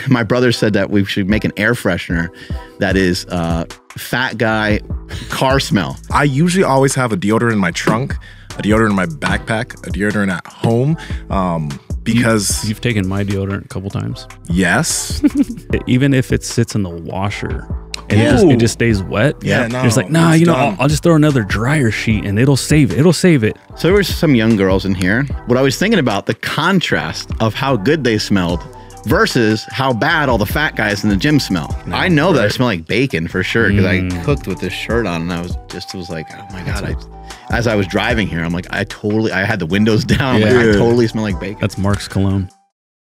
my brother said that we should make an air freshener that is fat guy car smell. I usually always have a deodorant in my trunk, a deodorant in my backpack, a deodorant at home, because... You've taken my deodorant a couple times. Yes. Even if it sits in the washer and it just stays wet. Yeah, no. It's like, nah, I'll just throw another dryer sheet and it'll save it. It'll save it. So there were some young girls in here. What I was thinking about, the contrast of how good they smelled versus how bad all the fat guys in the gym smell. I know that I smell like bacon for sure because I cooked with this shirt on and I was like, oh my God. As I was driving here, I'm like, I had the windows down. I'm like, I totally smell like bacon. That's Mark's cologne.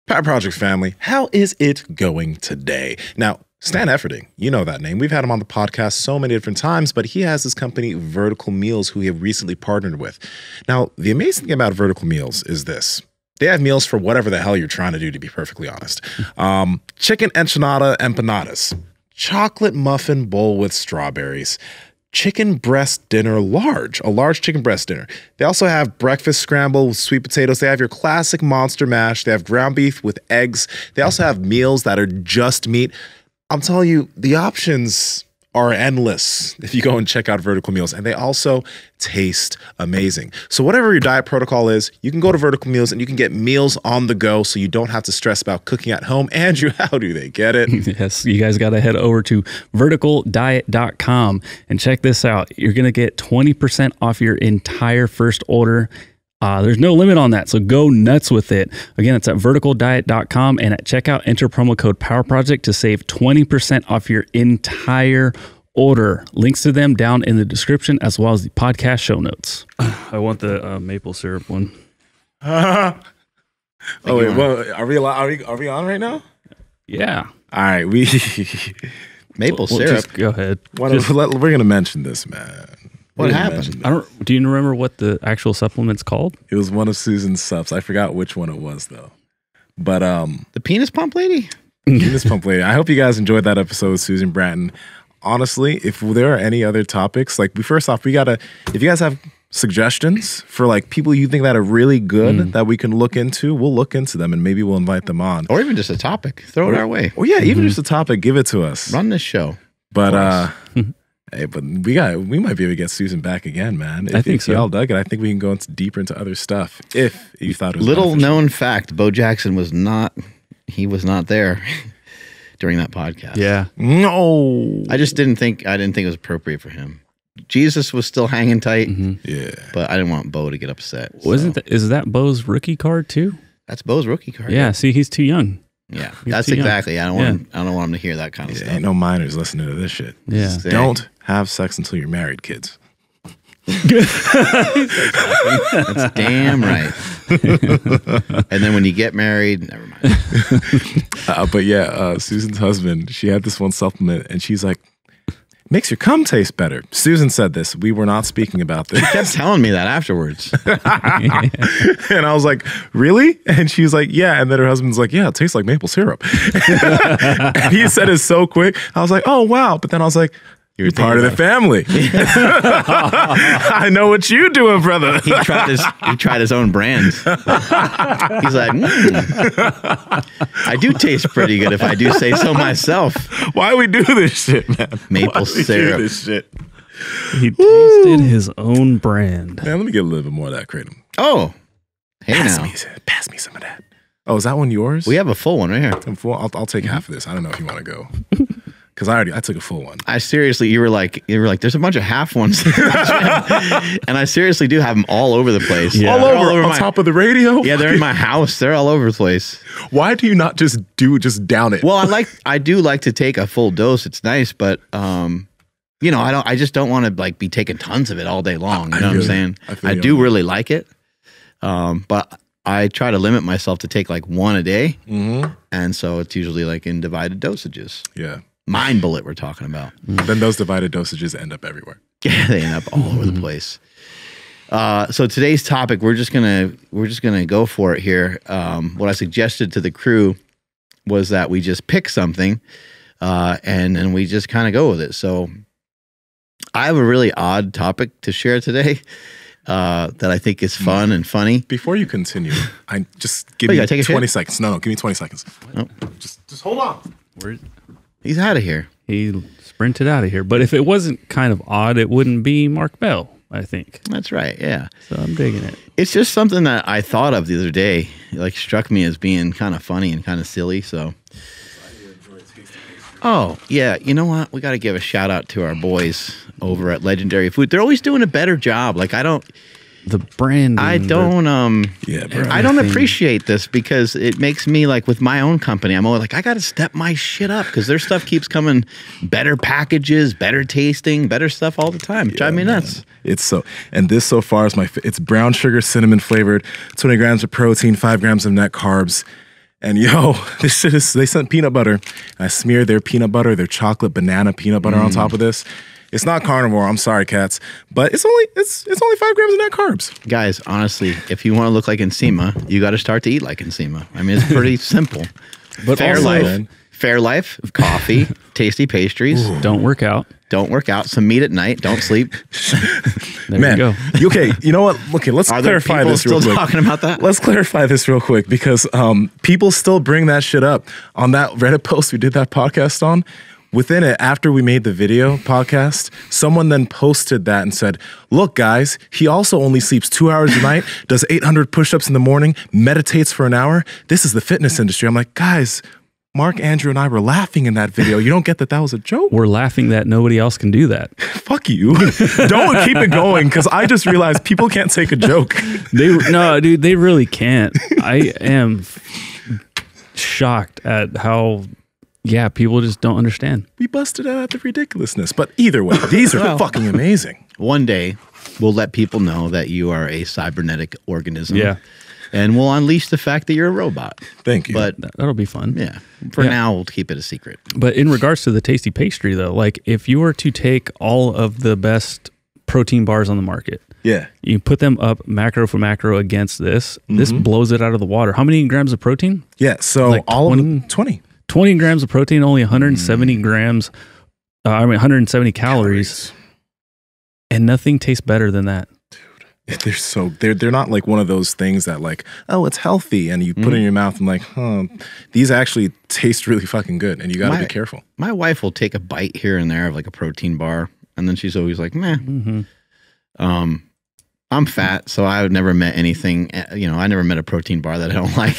Power Project family, how is it going today? Now, Stan Efferding, you know that name. We've had him on the podcast so many different times, but he has his company, Vertical Meals, who we have recently partnered with. Now, the amazing thing about Vertical Meals is this. They have meals for whatever the hell you're trying to do, to be perfectly honest. Chicken enchilada empanadas, chocolate muffin bowl with strawberries, chicken breast dinner a large chicken breast dinner. They also have breakfast scramble with sweet potatoes. They have your classic monster mash. They have ground beef with eggs. They also have meals that are just meat. I'm telling you, the options are endless if you go and check out Vertical Meals, and they also taste amazing. So whatever your diet protocol is, you can go to Vertical Meals and you can get meals on the go so you don't have to stress about cooking at home. Andrew, how do they get it? Yes, you guys got to head over to verticaldiet.com and check this out. You're going to get 20% off your entire first order. There's no limit on that, so go nuts with it. Again, it's at verticaldiet.com, and at checkout, enter promo code PowerProject to save 20% off your entire order. Links to them down in the description, as well as the podcast show notes. I want the maple syrup one. Oh wait, well, are we on right now? Yeah. All right, maple syrup. Just go ahead. We're gonna mention this, man. What happened? Do you remember what the actual supplement's called? It was one of Susan's subs. I forgot which one it was though. But the penis pump lady? Penis pump lady. I hope you guys enjoyed that episode with Susan Bratton. Honestly, if there are any other topics, like first off, if you guys have suggestions for like people you think that are really good that we can look into, we'll look into them and maybe we'll invite them on. Or even just a topic. Throw it our way. Or yeah, even just a topic, give it to us. Run this show. But hey, but we might be able to get Susan back again, man. I think so. Y'all dug it. I think we can go deeper into other stuff if you thought it was little known fact. Bo Jackson was not there during that podcast. Yeah. No. I didn't think it was appropriate for him. Jesus was still hanging tight. Yeah. But I didn't want Bo to get upset. Is that Bo's rookie card too? That's Bo's rookie card. Yeah, see, he's too young. Yeah, that's exactly. Young. I don't want him to hear that kind of stuff. Ain't no minors listening to this shit. Yeah. Don't have sex until you're married, kids. That's damn right. And then when you get married, never mind. But yeah, Susan's husband, she had this one supplement, and she's like, makes your cum taste better. Susan said this. We were not speaking about this. She kept telling me that afterwards. And I was like, really? And she's like, yeah. And then her husband's like, yeah, it tastes like maple syrup. And he said it so quick. I was like, oh, wow. But then I was like, you're part of the family. I know what you're doing, brother. He tried his own brand. He's like, I do taste pretty good if I do say so myself. Why we do this shit, man? Maple syrup. Do this shit? He tasted his own brand. Man, let me get a little bit more of that kratom. Oh, hey Pass me some of that. Oh, is that one yours? We have a full one right here. I'll take half of this. I don't know if you want to go. Because I took a full one. I seriously, you were like, there's a bunch of half ones. And I seriously do have them all over the place. Yeah. All over on top of the radio? Yeah, they're in my house. They're all over the place. Why do you not just down it? Well, I do like to take a full dose. It's nice, but I just don't want to like be taking tons of it all day long. You know what I'm saying? I do really like it. But I try to limit myself to take like one a day. And so it's usually like in divided dosages. Yeah. Mind bullet we're talking about. Then those divided dosages end up everywhere. Yeah, they end up all over the place. So today's topic, we're just gonna go for it here. What I suggested to the crew was that we just pick something, and we just kind of go with it. So I have a really odd topic to share today. that I think is fun and funny. Before you continue, I just give you me gotta take a 20 shit? seconds. No, give me 20 seconds. Oh. Just hold on. He's out of here. He sprinted out of here. But if it wasn't kind of odd, it wouldn't be Mark Bell, I think. That's right. Yeah. So I'm digging it. It's just something that I thought of the other day. It like struck me as being kind of funny and kind of silly. So. Oh, yeah. You know what? We got to give a shout out to our boys over at Legendary Food. They're always doing a better job. Like The branding. I don't I don't appreciate this because it makes me like with my own company, I'm always like, I got to step my shit up because their stuff keeps coming better packages, better tasting, better stuff all the time. Drive me nuts. It's so, and this so far is it's brown sugar, cinnamon flavored, 20 grams of protein, 5 grams of net carbs. And yo, this shit is, they sent peanut butter. And I smeared their peanut butter, their chocolate banana peanut butter on top of this. It's not carnivore. I'm sorry, cats, but it's only 5 grams of net carbs. Guys, honestly, if you want to look like Nsima, you got to start to eat like Nsima. I mean, it's pretty simple. But Fair also, life. Fair life, coffee, tasty pastries. Ooh. Don't work out. Don't work out. Some meat at night. Don't sleep. There Man, you go. Okay, you know what? Okay, let's Are there clarify people this real still quick. talking about that? Let's clarify this real quick because people still bring that shit up. On that Reddit post we did that podcast on, within it, after we made the video podcast, someone then posted that and said, look, guys, he also only sleeps 2 hours a night, does 800 push-ups in the morning, meditates for an hour. This is the fitness industry. I'm like, guys, Mark, Andrew, and I were laughing in that video. You don't get that was a joke? We're laughing that nobody else can do that. Fuck you. Don't keep it going because I just realized people can't take a joke. No, dude, they really can't. I am shocked at how, people just don't understand. We busted out at the ridiculousness. But either way, these are fucking amazing. One day, we'll let people know that you are a cybernetic organism. Yeah. And we'll unleash the fact that you're a robot. Thank you. But That'll be fun. yeah, for now, we'll keep it a secret. But in regards to the tasty pastry, though, like if you were to take all of the best protein bars on the market, you put them up macro for macro against this, this blows it out of the water. How many grams of protein? Yeah, so Like all 20? of them, 20. 20 grams of protein, only 170 grams, 170 calories, and nothing tastes better than that. They're not like one of those things that like, oh, it's healthy, and you put it in your mouth and like, these actually taste really fucking good, and you got to be careful. My wife will take a bite here and there of like a protein bar, and then she's always like, meh. I'm fat, so I've never met anything, I never met a protein bar that I don't like.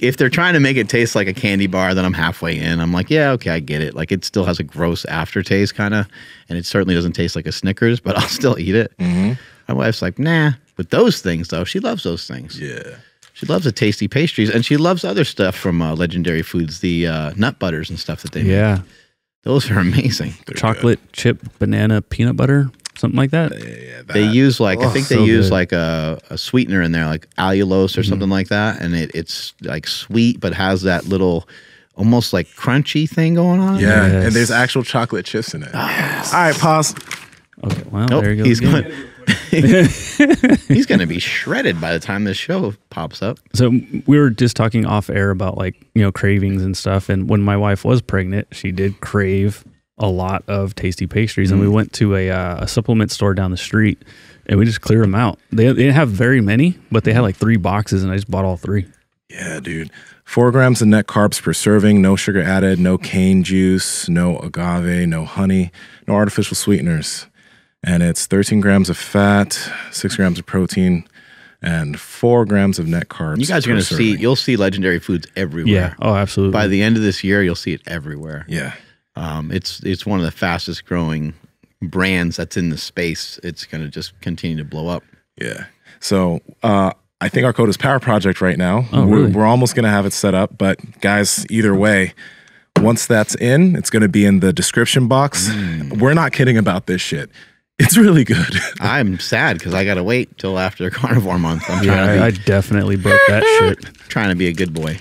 If they're trying to make it taste like a candy bar, then I'm halfway in. I'm like, yeah, okay, I get it. Like it still has a gross aftertaste kind of, and it certainly doesn't taste like a Snickers, but I'll still eat it. My wife's like, nah. But those things, though, she loves those things. Yeah. She loves the tasty pastries, and she loves other stuff from Legendary Foods, the nut butters and stuff that they make. Those are amazing. Chocolate chip banana peanut butter, something like that. They use like, I think they use like a sweetener in there, like allulose or something like that. And it's like sweet, but has that little almost like crunchy thing going on. Yeah, and there's actual chocolate chips in it. All right, pause. Okay, well, there you go. He's going to be shredded by the time this show pops up. So we were just talking off air about like, cravings and stuff. And when my wife was pregnant, she did crave a lot of tasty pastries. And we went to a supplement store down the street and we just cleared them out. They didn't have very many, but they had like 3 boxes and I just bought all 3. Yeah, dude. 4 grams of net carbs per serving, no sugar added, no cane juice, no agave, no honey, no artificial sweeteners. And it's 13 grams of fat, 6 grams of protein, and 4 grams of net carbs. You guys are going to you'll see Legendary Foods everywhere. Yeah. Oh, absolutely. By the end of this year, you'll see it everywhere. Yeah. It's one of the fastest growing brands that's in the space. It's going to just continue to blow up. Yeah. So I think our code is Power Project right now. Oh, really? We're almost going to have it set up. But guys, either way, once that's in, it's going to be in the description box. We're not kidding about this shit. It's really good. I'm sad because I got to wait till after Carnivore Month. I'm I definitely broke that shit. Trying to be a good boy.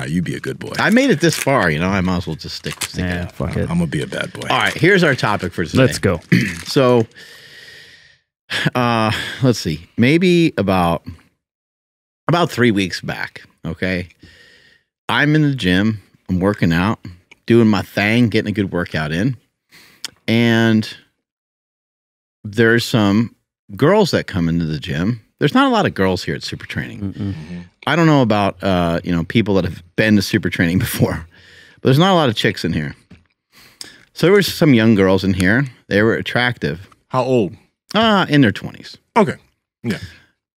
You be a good boy. I made it this far, I might as well just stick Yeah, it. fuck it. I'm going to be a bad boy. All right, here's our topic for today. Let's go. So, let's see. Maybe about 3 weeks back, okay? I'm in the gym. I'm working out, doing my thing, getting a good workout in. And there's some girls that come into the gym. There's not a lot of girls here at Super Training. I don't know about people that have been to Super Training before, but there's not a lot of chicks in here. So there were some young girls in here. They were attractive. How old? In their 20s. Okay. Yeah.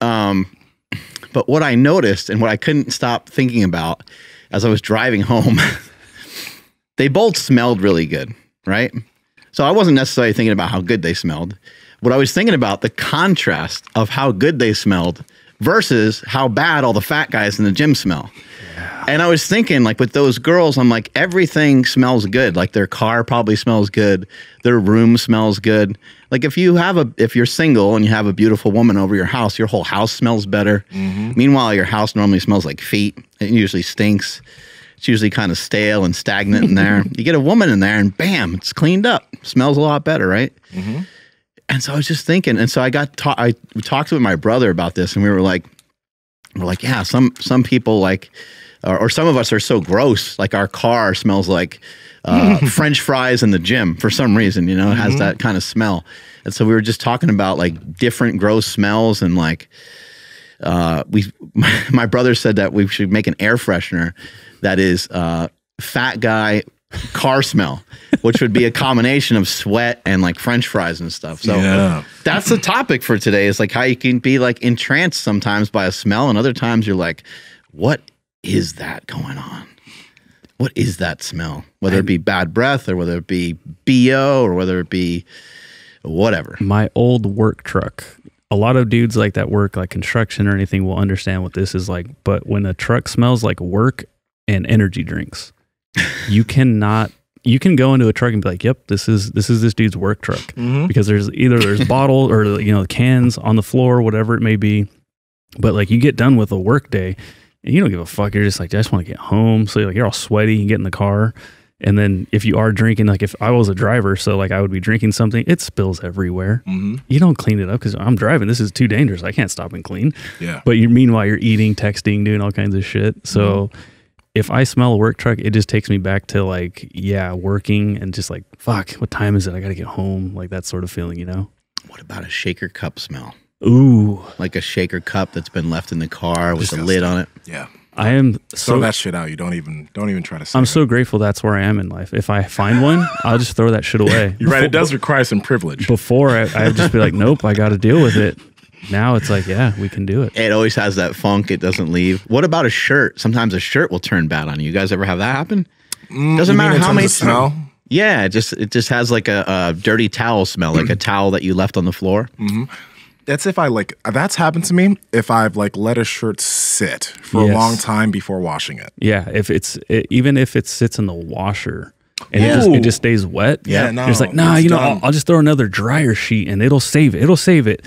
But what I noticed and what I couldn't stop thinking about as I was driving home, they both smelled really good, right? So I wasn't necessarily thinking about how good they smelled. What I was thinking about the contrast of how good they smelled versus how bad all the fat guys in the gym smell. Yeah. And I was thinking, like, with those girls, I'm like, everything smells good. Like, their car probably smells good. Their room smells good. Like, if you're single and you have a beautiful woman over your house, your whole house smells better. Meanwhile, your house normally smells like feet. It usually stinks. It's usually kind of stale and stagnant in there. You get a woman in there and bam, it's cleaned up. Smells a lot better, right? And so I was just thinking, and so I talked with my brother about this, and we're like, yeah, some people like, or some of us are so gross, like our car smells like French fries in the gym for some reason, it has that kind of smell. And so we were just talking about like different gross smells, and like my brother said that we should make an air freshener that is fat guy car smell, which would be a combination of sweat and like French fries and stuff. So that's the topic for today, is like how you can be like entranced sometimes by a smell, and other times you're like, what is that going on? What is that smell? Whether it be bad breath, or whether it be BO, or whether it be whatever. My old work truck. A lot of dudes like that work like construction or anything will understand what this is like. But when a truck smells like work and energy drinks, you can go into a truck and be like, yep, this is this dude's work truck, because there's bottle or cans on the floor, whatever it may be. But like, you get done with a work day and you don't give a fuck. You're just like, I just want to get home. So you're all sweaty, you get in the car. And then if you are drinking, like if I was a driver, so like I would be drinking something, it spills everywhere. You don't clean it up because I'm driving. This is too dangerous. I can't stop and clean. Yeah. But meanwhile, you're eating, texting, doing all kinds of shit. So if I smell a work truck, it just takes me back to like, working and just like, fuck, what time is it? I got to get home. Like that sort of feeling, What about a shaker cup smell? Ooh. Like a shaker cup that's been left in the car with a lid on it. Yeah. I am throw that shit out. You don't even try to say I'm so grateful that's where I am in life. If I find one, I'll just throw that shit away. You're right. It does require some privilege. Before I'd just be like, nope, I got to deal with it. Now it's like, yeah, we can do it. It always has that funk. It doesn't leave. What about a shirt? Sometimes a shirt will turn bad on you. You guys ever have that happen? Doesn't matter how many smell. Yeah, it just has like a dirty towel smell, like a towel that you left on the floor. That's if that's happened to me if I've like let a shirt sit for a long time before washing it. Yeah, even if it sits in the washer and it just stays wet. Yeah, no, it's like, I'll just throw another dryer sheet and it'll save it. It'll save it.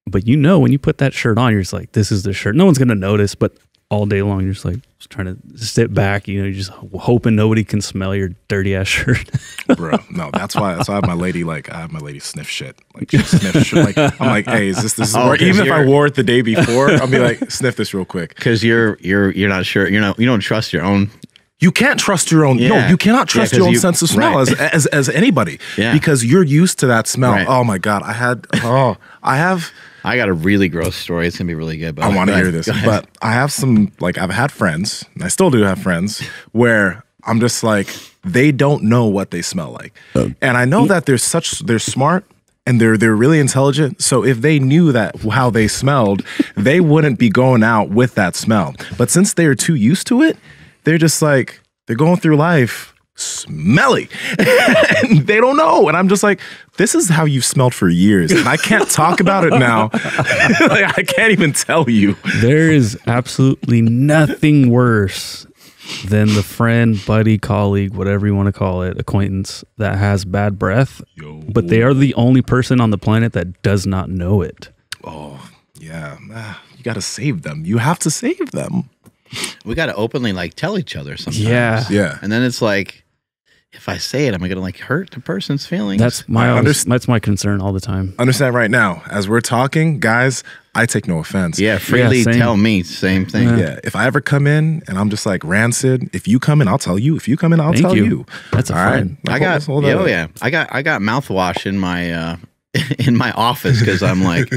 But when you put that shirt on, you're just like, this is the shirt. No one's gonna notice, but all day long you're just like trying to sit back, you're just hoping nobody can smell your dirty ass shirt. Bro, no, that's why I have my lady sniff shit. Like she sniffs shit. Like I'm like, hey, is this work? Even if I wore it the day before, I'll be like, sniff this real quick. Because you're not sure, you don't trust your own. You can't trust your own. Yeah. No, you cannot trust your own sense of smell as anybody. Yeah. Because you're used to that smell. Right. Oh my God. I got a really gross story. It's gonna be really good. But I want to hear this. But I have some, like, I've had friends, and I still do have friends, where I'm just like, they don't know what they smell like. And I know that they're smart and they're really intelligent. So if they knew how they smelled, they wouldn't be going out with that smell. But since they're too used to it, they're just like, they're going through life smelly. And they don't know. And I'm just like, this is how you've smelled for years. And I can't talk about it now. Like, I can't even tell you. There is absolutely nothing worse than the friend, buddy, colleague, whatever you want to call it, acquaintance that has bad breath. But they are the only person on the planet that does not know it. Oh, yeah. You got to save them. You have to save them. We got to openly like tell each other sometimes. Yeah. And then it's like, if I say it, am I going to like hurt the person's feelings? That's my concern all the time. Understand right now, as we're talking, guys, I take no offense. Yeah, freely tell me, same thing. Yeah. If I ever come in and I'm just like rancid, if you come in, I'll tell you. If you come in, I'll tell you. That's a all right. friend. I got mouthwash in my in my office because I'm like,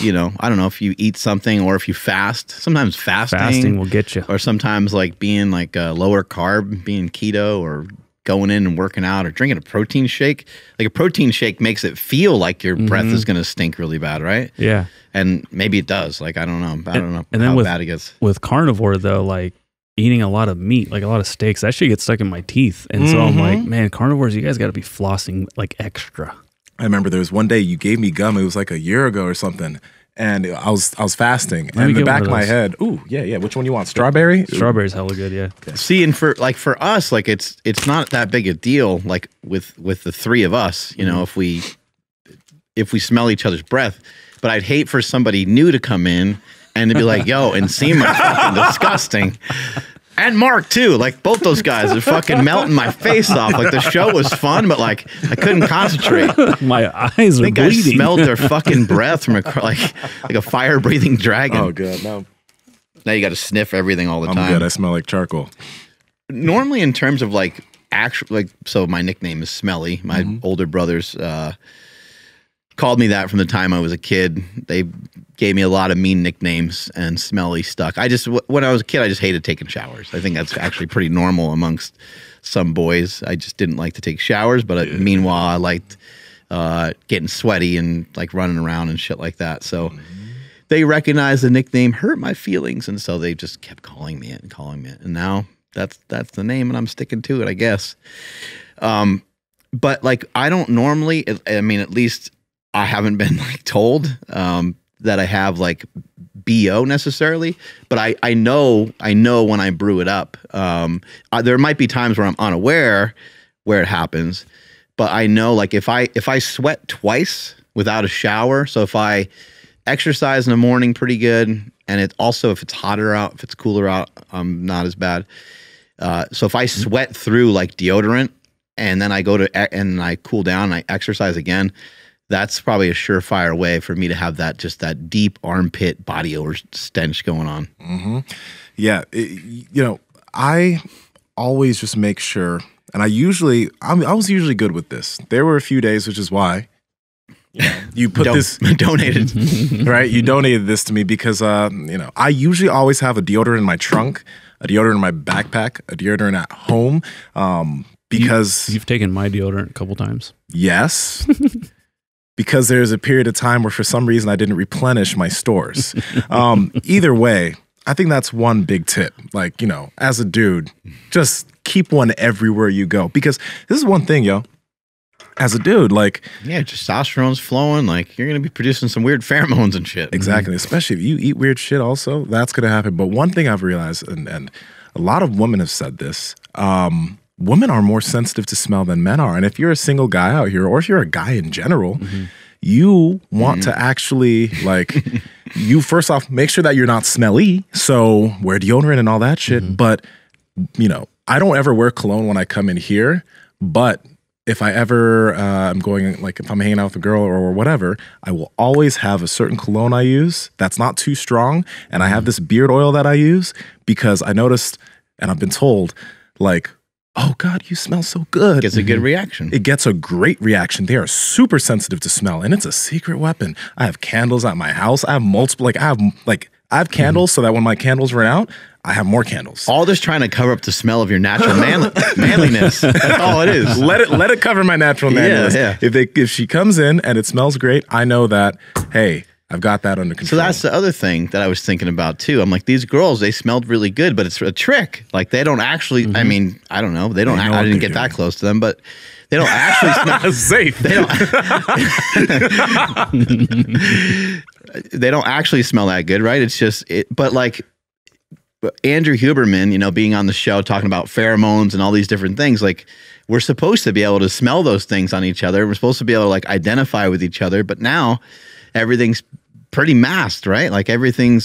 you know, I don't know if you eat something or if you fast. Sometimes fasting will get you. Or sometimes like being like a lower carb, being keto, or going in and working out, or drinking a protein shake. Like a protein shake makes it feel like your breath is going to stink really bad, right? Yeah. And maybe it does. Like, I don't know. I don't know and how then bad it gets. With carnivore though, like eating a lot of meat, like a lot of steaks, that shit gets stuck in my teeth. And so I'm like, man, carnivores, you guys got to be flossing like extra. I remember there was one day you gave me gum. It was like a year ago or something. And I was fasting. And in the back of my head, ooh, yeah. Which one you want? Strawberry? Strawberry's hella good, yeah. See, and for us, like it's not that big a deal. Like with the three of us, you know, if we smell each other's breath. But I'd hate for somebody new to come in and to be like, "Yo, Nsima, fucking disgusting." And Mark too, like both those guys are fucking melting my face off. Like the show was fun, but like I couldn't concentrate. My eyes are bleeding. I smelled their fucking breath from like a fire breathing dragon. Oh god, no. Now you got to sniff everything all the time. I'm good. I smell like charcoal. Normally, in terms of like so my nickname is Smelly. My older brothers called me that from the time I was a kid. They gave me a lot of mean nicknames, and Smelly stuck. When I was a kid, I just hated taking showers. I think that's actually pretty normal amongst some boys. I just didn't like to take showers, but meanwhile, I liked getting sweaty and like running around and shit like that. So they recognized the nickname hurt my feelings, and so they just kept calling me it. And now that's the name, and I'm sticking to it, I guess. But like I don't normally, I mean, at least I haven't been like told that I have like BO necessarily, but I know when I brew it up. There might be times where I'm unaware where it happens, but I know like if I sweat twice without a shower, so if I exercise in the morning pretty good, and it also if it's hotter out, if it's cooler out, I'm not as bad. So if I sweat through like deodorant and then I go to and I cool down and I exercise again, that's probably a surefire way for me to have that deep armpit body odor stench going on. Yeah, you know, I always just make sure, and I was usually good with this. There were a few days, which is why you put this donated, right? You donated this to me because you know, I usually always have a deodorant in my trunk, a deodorant in my backpack, a deodorant at home. Because you've taken my deodorant a couple times. Yes. Because there's a period of time where for some reason I didn't replenish my stores. Either way, I think that's one big tip. Like, you know, as a dude, just keep one everywhere you go. Because this is one thing, yo. As a dude, like... Yeah, testosterone's flowing. Like, you're going to be producing some weird pheromones and shit. Exactly. Especially if you eat weird shit also, that's going to happen. But one thing I've realized, and a lot of women have said this, women are more sensitive to smell than men are. And if you're a single guy out here, or if you're a guy in general, you want to actually, like, you first off, make sure that you're not smelly. So wear deodorant and all that shit. But, you know, I don't ever wear cologne when I come in here. But if I ever, I'm going, like, if I'm hanging out with a girl or whatever, I will always have a certain cologne I use that's not too strong. And I have this beard oil that I use because I noticed, and I've been told, like, oh God, you smell so good. Gets a good reaction. It gets a great reaction. They are super sensitive to smell, and it's a secret weapon. I have candles at my house. I have multiple, I have candles so that when my candles run out, I have more candles. All this trying to cover up the smell of your natural manliness. That's all it is. Let it cover my natural manliness. Yeah. If she comes in and it smells great, I know that, hey, I've got that under control. So that's the other thing that I was thinking about too. I'm like, these girls, they smelled really good, but it's a trick. Like they don't actually, I mean, I don't know. They don't, I didn't get that close to them, but they don't actually smell. Safe. They don't, they don't actually smell that good, right? It's just, but like Andrew Huberman, you know, being on the show, talking about pheromones and all these different things, like we're supposed to be able to smell those things on each other. We're supposed to be able to like identify with each other, but now everything's pretty masked, right? Like everything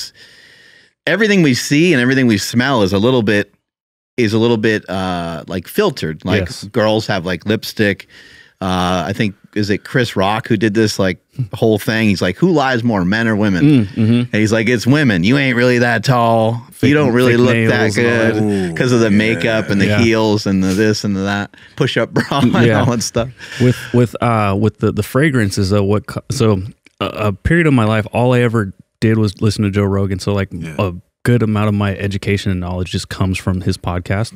we see and everything we smell is a little bit like filtered. Like girls have like lipstick. I think is it Chris Rock who did this like whole thing? He's like, who lies more, men or women? And he's like, it's women. You ain't really that tall. You don't really look that good because of the makeup and the heels and the this and the that push up bra and all that stuff. With the fragrances though, a period of my life, all I ever did was listen to Joe Rogan. So like a good amount of my education and knowledge just comes from his podcast.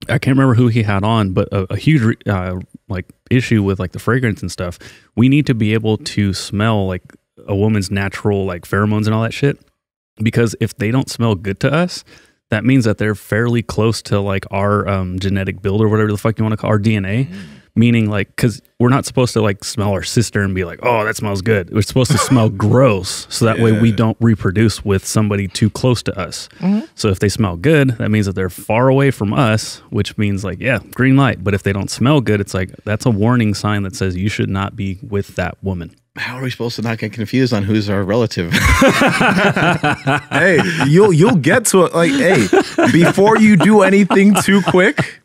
I can't remember who he had on, but a huge like issue with like the fragrance and stuff. We need to be able to smell like a woman's natural like pheromones and all that shit. Because if they don't smell good to us, that means that they're fairly close to like our genetic build or whatever the fuck you want to call our DNA. Meaning like, because we're not supposed to like smell our sister and be like, oh, that smells good. We're supposed to smell gross. So that way we don't reproduce with somebody too close to us. So if they smell good, that means that they're far away from us, which means like, yeah, green light. But if they don't smell good, it's like, that's a warning sign that says you should not be with that woman. How are we supposed to not get confused on who's our relative? Hey, you'll get to it. Like, hey, before you do anything too quick,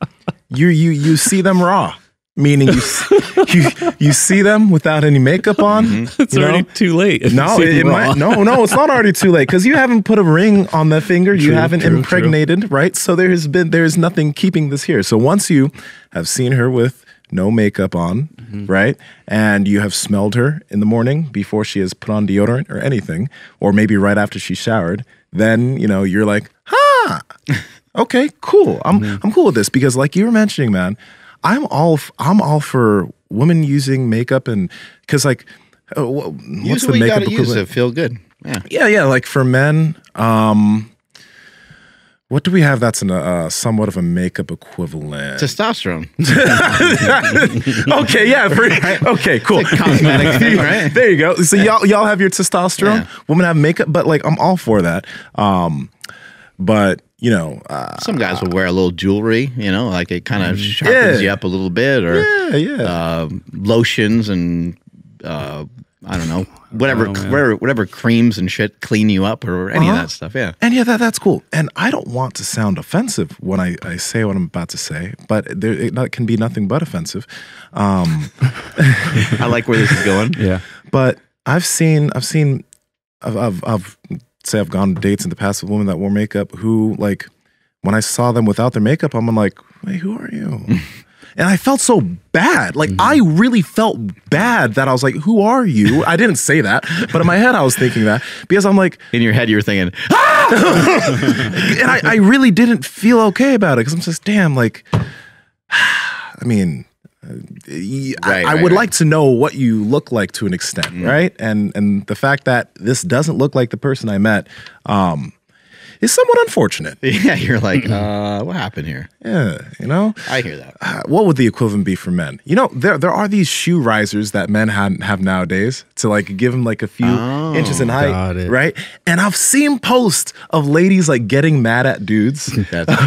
you see them raw. Meaning you see them without any makeup on. It's already too late. No, it's not already too late because you haven't put a ring on the finger. You haven't impregnated, right? So there's nothing keeping this here. So once you have seen her with no makeup on, right? And you have smelled her in the morning before she has put on deodorant or anything, or maybe right after she showered, then, you're like, okay, cool. I'm cool with this because like you were mentioning, man, I'm all for women using makeup and because like, what's the makeup equivalent? Use to feel good. Yeah. Like for men, what do we have that's somewhat of a makeup equivalent? Testosterone. Okay, yeah. Okay, cool. It's a cosmetic thing, right? There you go. So y'all have your testosterone. Yeah. Women have makeup, but like I'm all for that. But some guys will wear a little jewelry. Like it kind of sharpens you up a little bit, or lotions and I don't know, whatever creams and shit clean you up or any of that stuff. Yeah. And that's cool. And I don't want to sound offensive when I say what I'm about to say, but it can be nothing but offensive. I like where this is going. Yeah. But I've gone on dates in the past with women that wore makeup who like, when I saw them without their makeup, I'm like, wait, who are you? And I felt so bad. Like, I really felt bad that I was like, who are you? I didn't say that, but in my head, I was thinking that because I'm like. In your head, you were thinking, and I really didn't feel okay about it because I'm just, damn, like, I mean, I would like to know what you look like to an extent, right? And the fact that this doesn't look like the person I met, is somewhat unfortunate. Yeah, you're like, what happened here? Yeah, I hear that. What would the equivalent be for men? There are these shoe risers that men have nowadays to like give them like a few inches in height, right? And I've seen posts of ladies like getting mad at dudes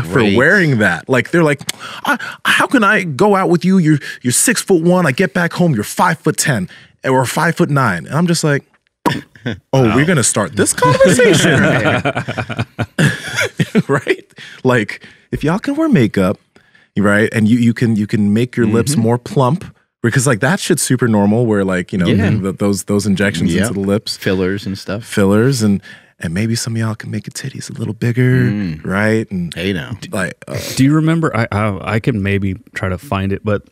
for wearing that. Like they're like, how can I go out with you? You're 6'1". I get back home, you're 5'10" or 5'9", and I'm just like. We're gonna start this conversation, right? Like, if y'all can wear makeup, right, and you can make your lips more plump because like that shit's super normal. Where like those injections into the lips, fillers and stuff, and maybe some of y'all can make your titties a little bigger, right? And hey, now, like, do you remember? I can maybe try to find it, but.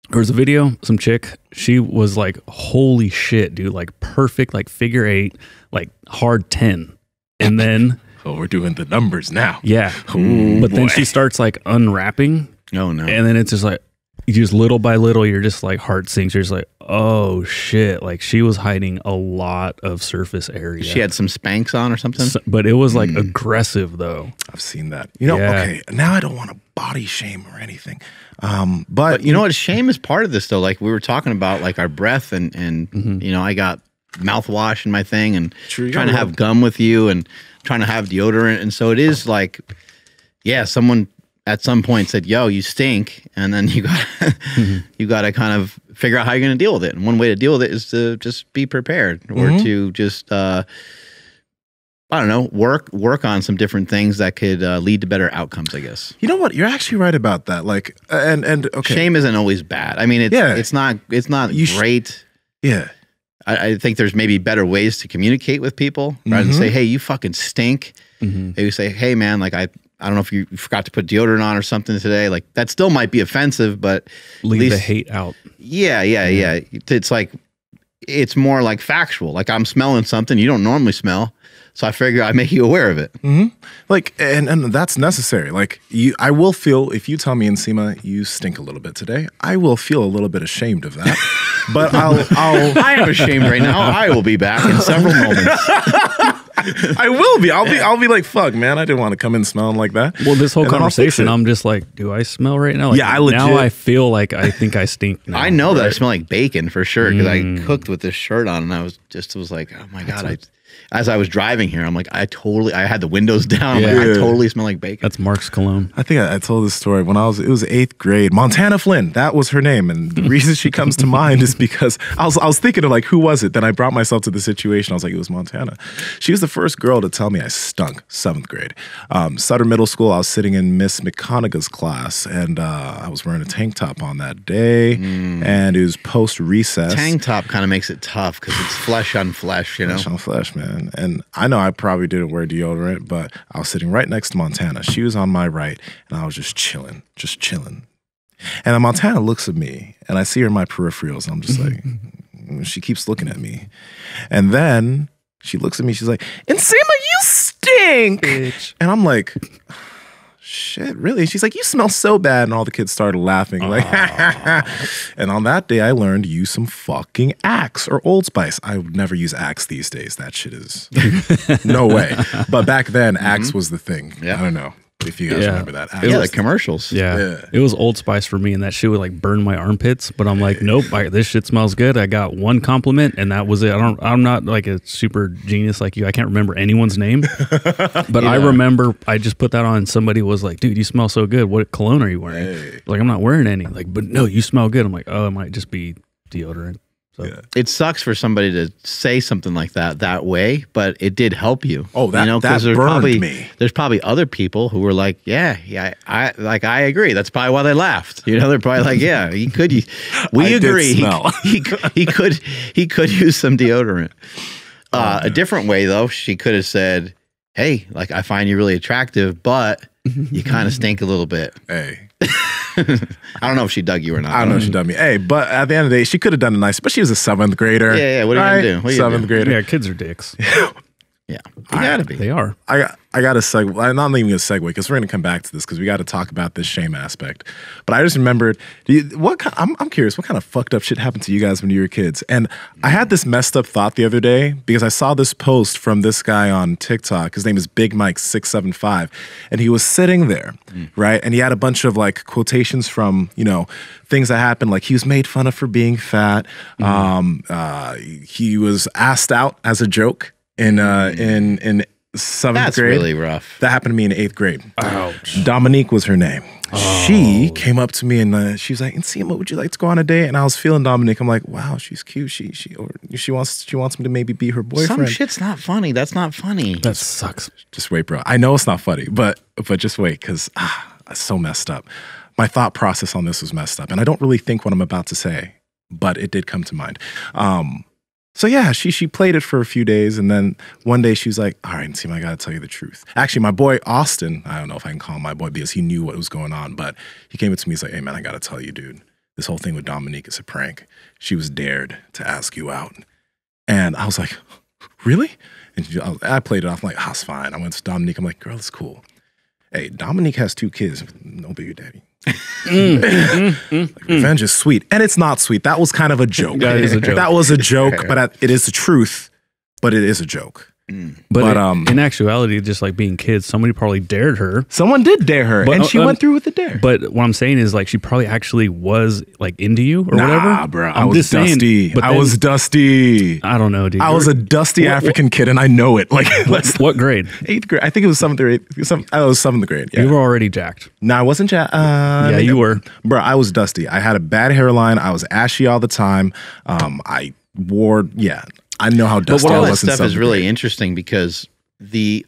There was a video, some chick, she was like, holy shit, dude, like perfect, like figure 8, like hard 10. And then... we're doing the numbers now. Yeah. But then she starts like unwrapping. Oh, no. And then it's just like, you just little by little, you're just like heart sinks. You're just like, oh shit. Like she was hiding a lot of surface area. She had some Spanx on or something? But it was like aggressive though. I've seen that. Okay, now I don't want to body shame or anything. But you know what? Shame is part of this though. Like we were talking about like our breath and I got mouthwash in my thing and trying to have gum with you and trying to have deodorant. And so it is like, someone at some point said, yo, you stink. And then you got to kind of figure out how you're going to deal with it. And one way to deal with it is to just be prepared or to just I don't know, work on some different things that could lead to better outcomes, I guess. You know what? You're actually right about that. Like, and okay. Shame isn't always bad. I mean, it's not great. Yeah. I think there's maybe better ways to communicate with people rather than say, hey, you fucking stink. Maybe say, hey, man, like I don't know if you forgot to put deodorant on or something today. Like that still might be offensive, but leave the hate out. Yeah. It's like, it's more like factual. Like I'm smelling something you don't normally smell. So I figure I make you aware of it. Like, and that's necessary. Like I will feel, if you tell me, Nsima, you stink a little bit today, I will feel a little bit ashamed of that. But I am ashamed right now. I will be back in several moments. I will be. I'll be like, fuck, man, I didn't want to come in smelling like that. Well, this whole conversation, I'm just like, do I smell right now? Like, yeah, I legit. Now I feel like I think I stink now. I know that I smell like bacon for sure because I cooked with this shirt on and I was like, oh my God, as I was driving here, I'm like, I had the windows down. Yeah. Like, I totally smell like bacon. That's Mark's cologne. I think I told this story when it was 8th grade. Montana Flynn, that was her name. And the reason she comes to mind is because I was thinking of like, who was it? Then I brought myself to the situation. I was like, it was Montana. She was the first girl to tell me I stunk, 7th grade. Sutter Middle School, I was sitting in Miss McConaughey's class and I was wearing a tank top on that day and it was post-recess. Tank top kind of makes it tough because it's flesh on flesh, you know? Flesh on flesh, man. And I know I probably didn't wear deodorant, but I was sitting right next to Montana. She was on my right, and I was just chilling. And then Montana looks at me, and I see her in my peripherals, and I'm just like, she keeps looking at me. And then she looks at me, she's like, Nsima, you stink! Bitch. And I'm like, shit, really? She's like, you smell so bad. And all the kids started laughing. Like, and on that day, I learned to use some fucking Axe or Old Spice. I would never use Axe these days. That shit is no way. But back then, Axe was the thing. I don't know if you guys remember that. It was like commercials. Yeah. It was Old Spice for me, and that shit would like burn my armpits. But I'm like, nope, this shit smells good. I got one compliment, and that was it. I'm not like a super genius like you. I can't remember anyone's name, but I remember I just put that on, and somebody was like, dude, you smell so good. What cologne are you wearing? Hey. Like, I'm not wearing any. Like, but no, you smell good. I'm like, oh, it might just be deodorant. So. It sucks for somebody to say something like that way, but it did help you. Oh, that burned me. There's probably other people who were like, I agree. That's probably why they laughed. You know, they're probably like, yeah, he could. We agree. He could use some deodorant. A different way though, she could have said, hey, like I find you really attractive, but you kind of stink a little bit. Hey. I don't know if she dug you or not. I don't know if she dug me. Hey, but at the end of the day, she could have done it nice. But she was a 7th grader. Yeah. What are you gonna do? 7th grader. Yeah, kids are dicks. Yeah, you gotta be. They are. I got to segue. I'm not even going to segue because we're going to come back to this because we got to talk about this shame aspect. But I just remembered, I'm curious, what kind of fucked up shit happened to you guys when you were kids? And I had this messed up thought the other day because I saw this post from this guy on TikTok. His name is Big Mike 675, and he was sitting there, right? And he had a bunch of like quotations from things that happened. Like he was made fun of for being fat. He was asked out as a joke in 7th That's grade. really rough. That happened to me in 8th grade. Ouch. Dominique was her name. She came up to me and she was like, Nsima, would you like to go on a date? And I was feeling Dominique. I'm like, wow, she's cute. She wants me to maybe be her boyfriend. Some shit's not funny. That's not funny. That sucks. Just wait, bro. I know it's not funny, but just wait because it's so messed up. My thought process on this was messed up. And I don't really think what I'm about to say, but it did come to mind. So yeah, she played it for a few days, and then one day she was like, all right, Nsima, I gotta tell you the truth. Actually, my boy Austin, I don't know if I can call him my boy because he knew what was going on, but he came up to me, he's like, hey man, I gotta tell you, dude, this whole thing with Dominique is a prank. She was dared to ask you out. And I was like, really? And I played it off, I'm like, it's fine. I went to Dominique, I'm like, girl, it's cool. Hey, Dominique has 2 kids, no baby daddy. Like, revenge is sweet, and it's not sweet. That was kind of a joke. That is a joke. That was a joke, but it is the truth. But it is a joke. But in actuality, just like being kids, somebody probably dared her. Someone did dare her, and she went through with the dare. But what I'm saying is, like, she probably actually was like into you or whatever. Nah, bro, I was dusty. I was dusty. I don't know, dude. I was a dusty African kid, and I know it. Like, what grade? 8th grade. I think it was 7th or 8th. I was 7th grade. Yeah. You were already jacked. No, I wasn't jacked. Yeah, you were. Bro, I was dusty. I had a bad hairline. I was ashy all the time. I wore, I know how dusty I was. All that stuff is really interesting because the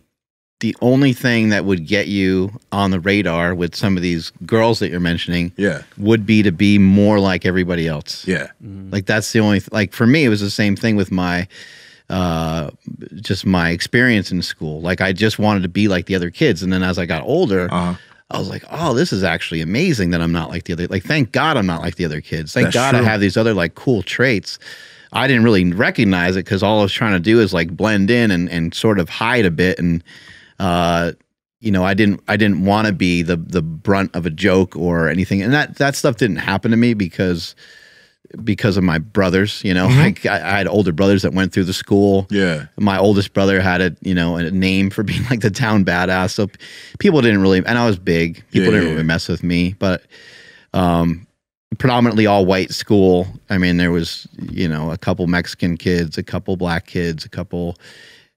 only thing that would get you on the radar with some of these girls that you're mentioning would be to be more like everybody else. Yeah. Like that's the only, like for me, it was the same thing with my, just my experience in school. Like I just wanted to be like the other kids. And then as I got older, I was like, oh, this is actually amazing that I'm not like the other, like, thank God I'm not like the other kids. Thank God I have these other like cool traits. I didn't really recognize it because all I was trying to do is like blend in and sort of hide a bit. And, you know, I didn't want to be the brunt of a joke or anything. And that stuff didn't happen to me because of my brothers, you know, like I had older brothers that went through the school. Yeah. My oldest brother had a name for being like the town badass. So people didn't really, and I was big, people didn't really mess with me, but, predominantly all white school. I mean, there was, you know, a couple Mexican kids, a couple black kids, a couple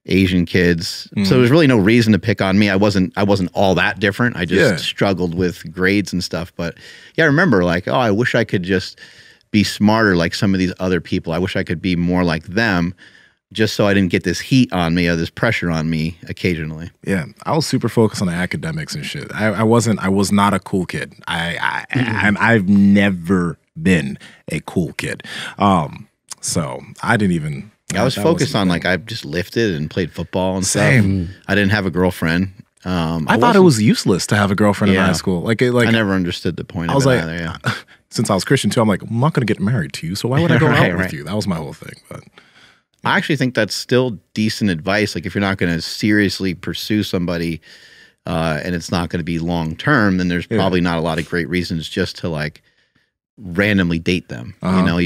Asian kids. So there's really no reason to pick on me. I wasn't all that different. I just struggled with grades and stuff. But yeah, I remember like, oh, I wish I could just be smarter like some of these other people. I wish I could be more like them just so I didn't get this heat on me or this pressure on me occasionally. Yeah. I was super focused on the academics and shit. I was not a cool kid. I've never been a cool kid. So I didn't even, I was focused on like I just lifted and played football and stuff. I didn't have a girlfriend. I thought it was useless to have a girlfriend in high school. Like I never understood the point. I was like, either, since I was Christian too, I'm like, I'm not going to get married to you, so why would I go out with you? That was my whole thing. But I actually think that's still decent advice. Like if you're not going to seriously pursue somebody, and it's not going to be long term, then there's probably not a lot of great reasons just to like randomly date them. You know,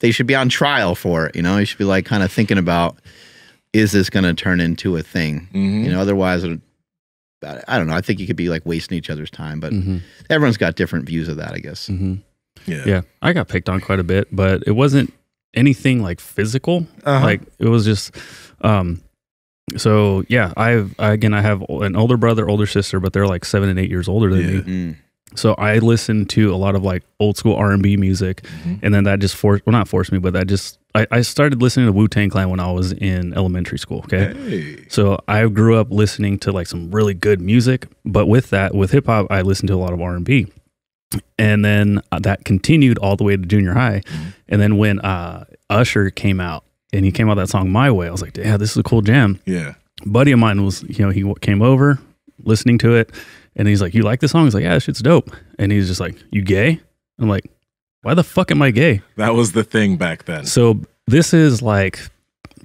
they should be on trial for it. You know, you should be like kind of thinking about, is this going to turn into a thing? You know, otherwise, I don't know. I think you could be like wasting each other's time, but everyone's got different views of that, I guess. Yeah. I got picked on quite a bit, but it wasn't anything like physical. Like it was just, so yeah, I have an older brother, older sister, but they're like 7 and 8 years older than me. So I listened to a lot of like old school R&B music, and then that just not forced me, but that just, I started listening to Wu-Tang Clan when I was in elementary school. Okay. So I grew up listening to like some really good music, but with hip hop, I listened to a lot of R&B. And then that continued all the way to junior high. And then when Usher came out and he came out that song My Way, I was like, yeah, this is a cool jam. Yeah. A buddy of mine was, you know, he came over listening to it. And he's like, you like this song? He's like, yeah, this shit's dope. And he's just like, you gay? I'm like, why the fuck am I gay? That was the thing back then. So this is like,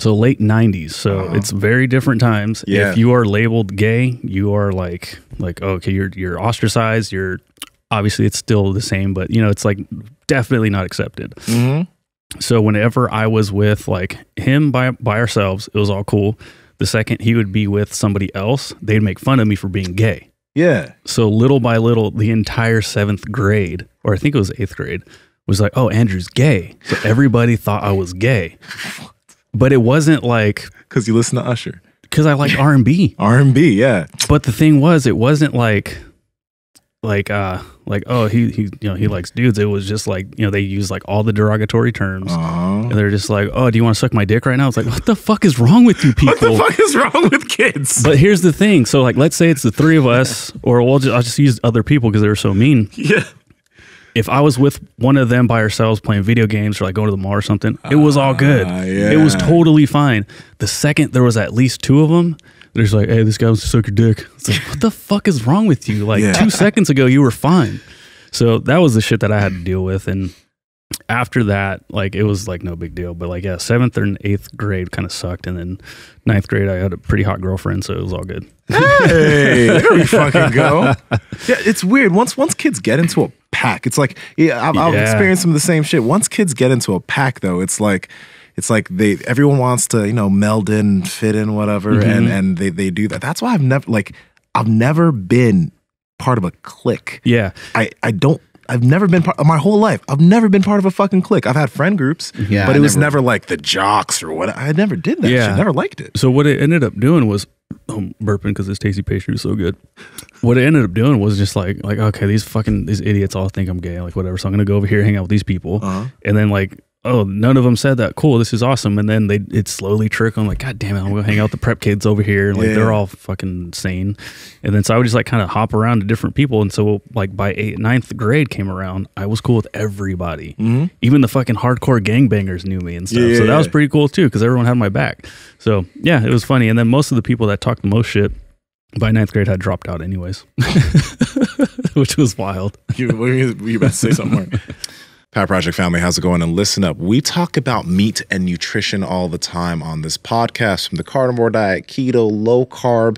late 90s. So it's very different times. Yeah. If you are labeled gay, you are like, okay, you're ostracized. Obviously it's still the same, but you know, it's like definitely not accepted. So whenever I was with like him by ourselves, it was all cool. The second he would be with somebody else, they'd make fun of me for being gay. Yeah. So little by little, the entire 7th grade, or I think it was 8th grade, was like, oh, Andrew's gay. So everybody thought I was gay. But it wasn't like... Because you listen to Usher. Because I like R&B. R&B, yeah. But the thing was, it wasn't like oh, he likes dudes. It was just like, you know, they use like all the derogatory terms. And they're just like, oh, do you want to suck my dick right now? It's like, what the fuck is wrong with you people? What the fuck is wrong with kids? But here's the thing. So like, let's say it's the 3 of us, or I'll just use other people because they were so mean. Yeah. If I was with one of them by ourselves playing video games or like going to the mall or something, it was all good. Yeah. It was totally fine. The second there was at least 2 of them, they're just like, hey, this guy wants to suck your dick. It's like, what the fuck is wrong with you? Like 2 seconds ago, you were fine. So that was the shit that I had to deal with. And after that, like, it was like no big deal. But like, yeah, 7th and 8th grade kind of sucked. And then 9th grade, I had a pretty hot girlfriend. So it was all good. Hey, there we fucking go. Yeah, it's weird. Once kids get into a pack, it's like, I've experienced some of the same shit. Once kids get into a pack, though, it's like everyone wants to, you know, meld in, fit in, whatever, and they do that. That's why I've never been part of a clique. Yeah. I've never been part of my whole life. I've never been part of a fucking clique. I've had friend groups, but it was never like the jocks or what. I never did that shit. Never liked it. So what it ended up doing was, I'm burping because this tasty pastry is so good. What it ended up doing was just like, okay, these idiots all think I'm gay, like whatever. So I'm going to go over here, hang out with these people. And then like, oh, none of them said that. Cool, this is awesome. And then it slowly trickled. I'm like, God damn it, I'm gonna hang out with the prep kids over here. Like they're all fucking insane. And then so I would just like kind of hop around to different people. And so like by 9th grade came around, I was cool with everybody. Even the fucking hardcore gangbangers knew me and stuff. So that was pretty cool too, because everyone had my back. So yeah, it was funny. And then most of the people that talked the most shit by 9th grade had dropped out anyways, which was wild. You about to say something more. Pat Project family, how's it going? And listen up. We talk about meat and nutrition all the time on this podcast, from the carnivore diet, keto, low carb,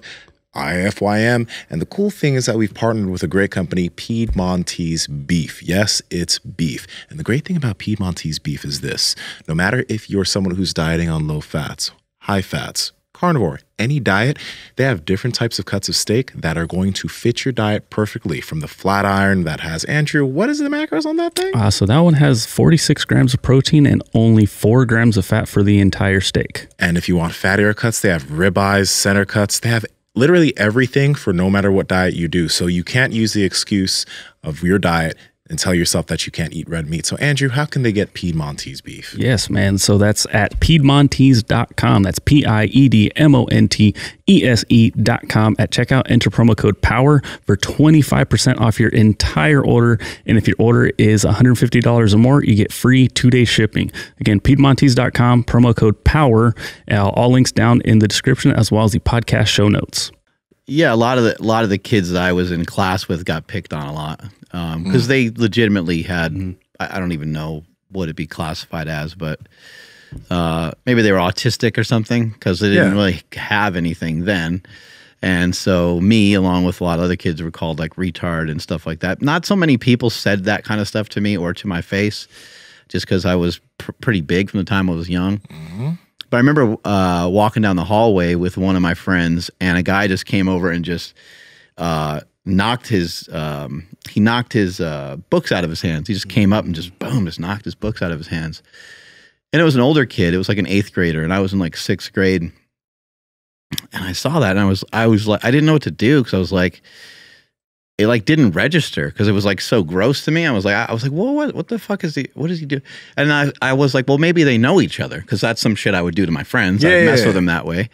IFYM. And the cool thing is that we've partnered with a great company, Piedmontese Beef. Yes, it's beef. And the great thing about Piedmontese Beef is this: no matter if you're someone who's dieting on low fats, high fats, carnivore, any diet, they have different types of cuts of steak that are going to fit your diet perfectly. From the flat iron that has, Andrew, what is the macros on that thing? So that one has 46 grams of protein and only 4 grams of fat for the entire steak. And if you want fattier cuts, they have ribeyes, center cuts. They have literally everything for no matter what diet you do. So you can't use the excuse of your diet and tell yourself that you can't eat red meat. So Andrew, how can they get Piedmontese beef? Yes, man. So that's at Piedmontese.com. That's PIEDMONTESE.com. At checkout, enter promo code POWER for 25% off your entire order. And if your order is $150 or more, you get free 2-day shipping. Again, Piedmontese.com, promo code POWER. All links down in the description, as well as the podcast show notes. Yeah, a lot of the kids that I was in class with got picked on a lot because they legitimately had, I don't even know what it'd be classified as, but maybe they were autistic or something, because they didn't really have anything then. And so me, along with a lot of other kids, were called like retard and stuff like that. Not so many people said that kind of stuff to me or to my face, just because I was pretty big from the time I was young. But I remember walking down the hallway with one of my friends, and a guy just came over and just knocked his books out of his hands. He just came up and just boom, just knocked his books out of his hands. And it was an older kid. It was like an 8th grader, and I was in like 6th grade. And I saw that, and I was like, I didn't know what to do, because I was like, it like didn't register, because it was like so gross to me. I was like, well, what the fuck is he? What does he do? And I was like, well, maybe they know each other, because that's some shit I would do to my friends. I'd mess with them that way.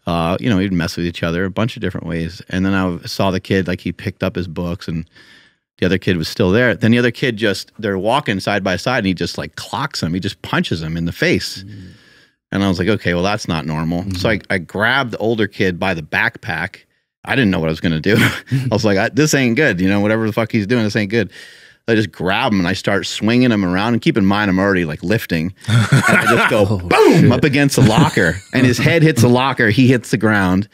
You know, we'd mess with each other a bunch of different ways. And then I saw the kid, like he picked up his books, and the other kid was still there. Then the other kid they're walking side by side, and he just like clocks him. He just punches him in the face. And I was like, okay, well, that's not normal. So I grabbed the older kid by the backpack. I didn't know what I was going to do. I was like, this ain't good. You know, whatever the fuck he's doing, this ain't good. I just grab him and I start swinging him around. And keep in mind, I'm already like lifting. And I just go boom up against the locker. And his head hits the locker. He hits the ground.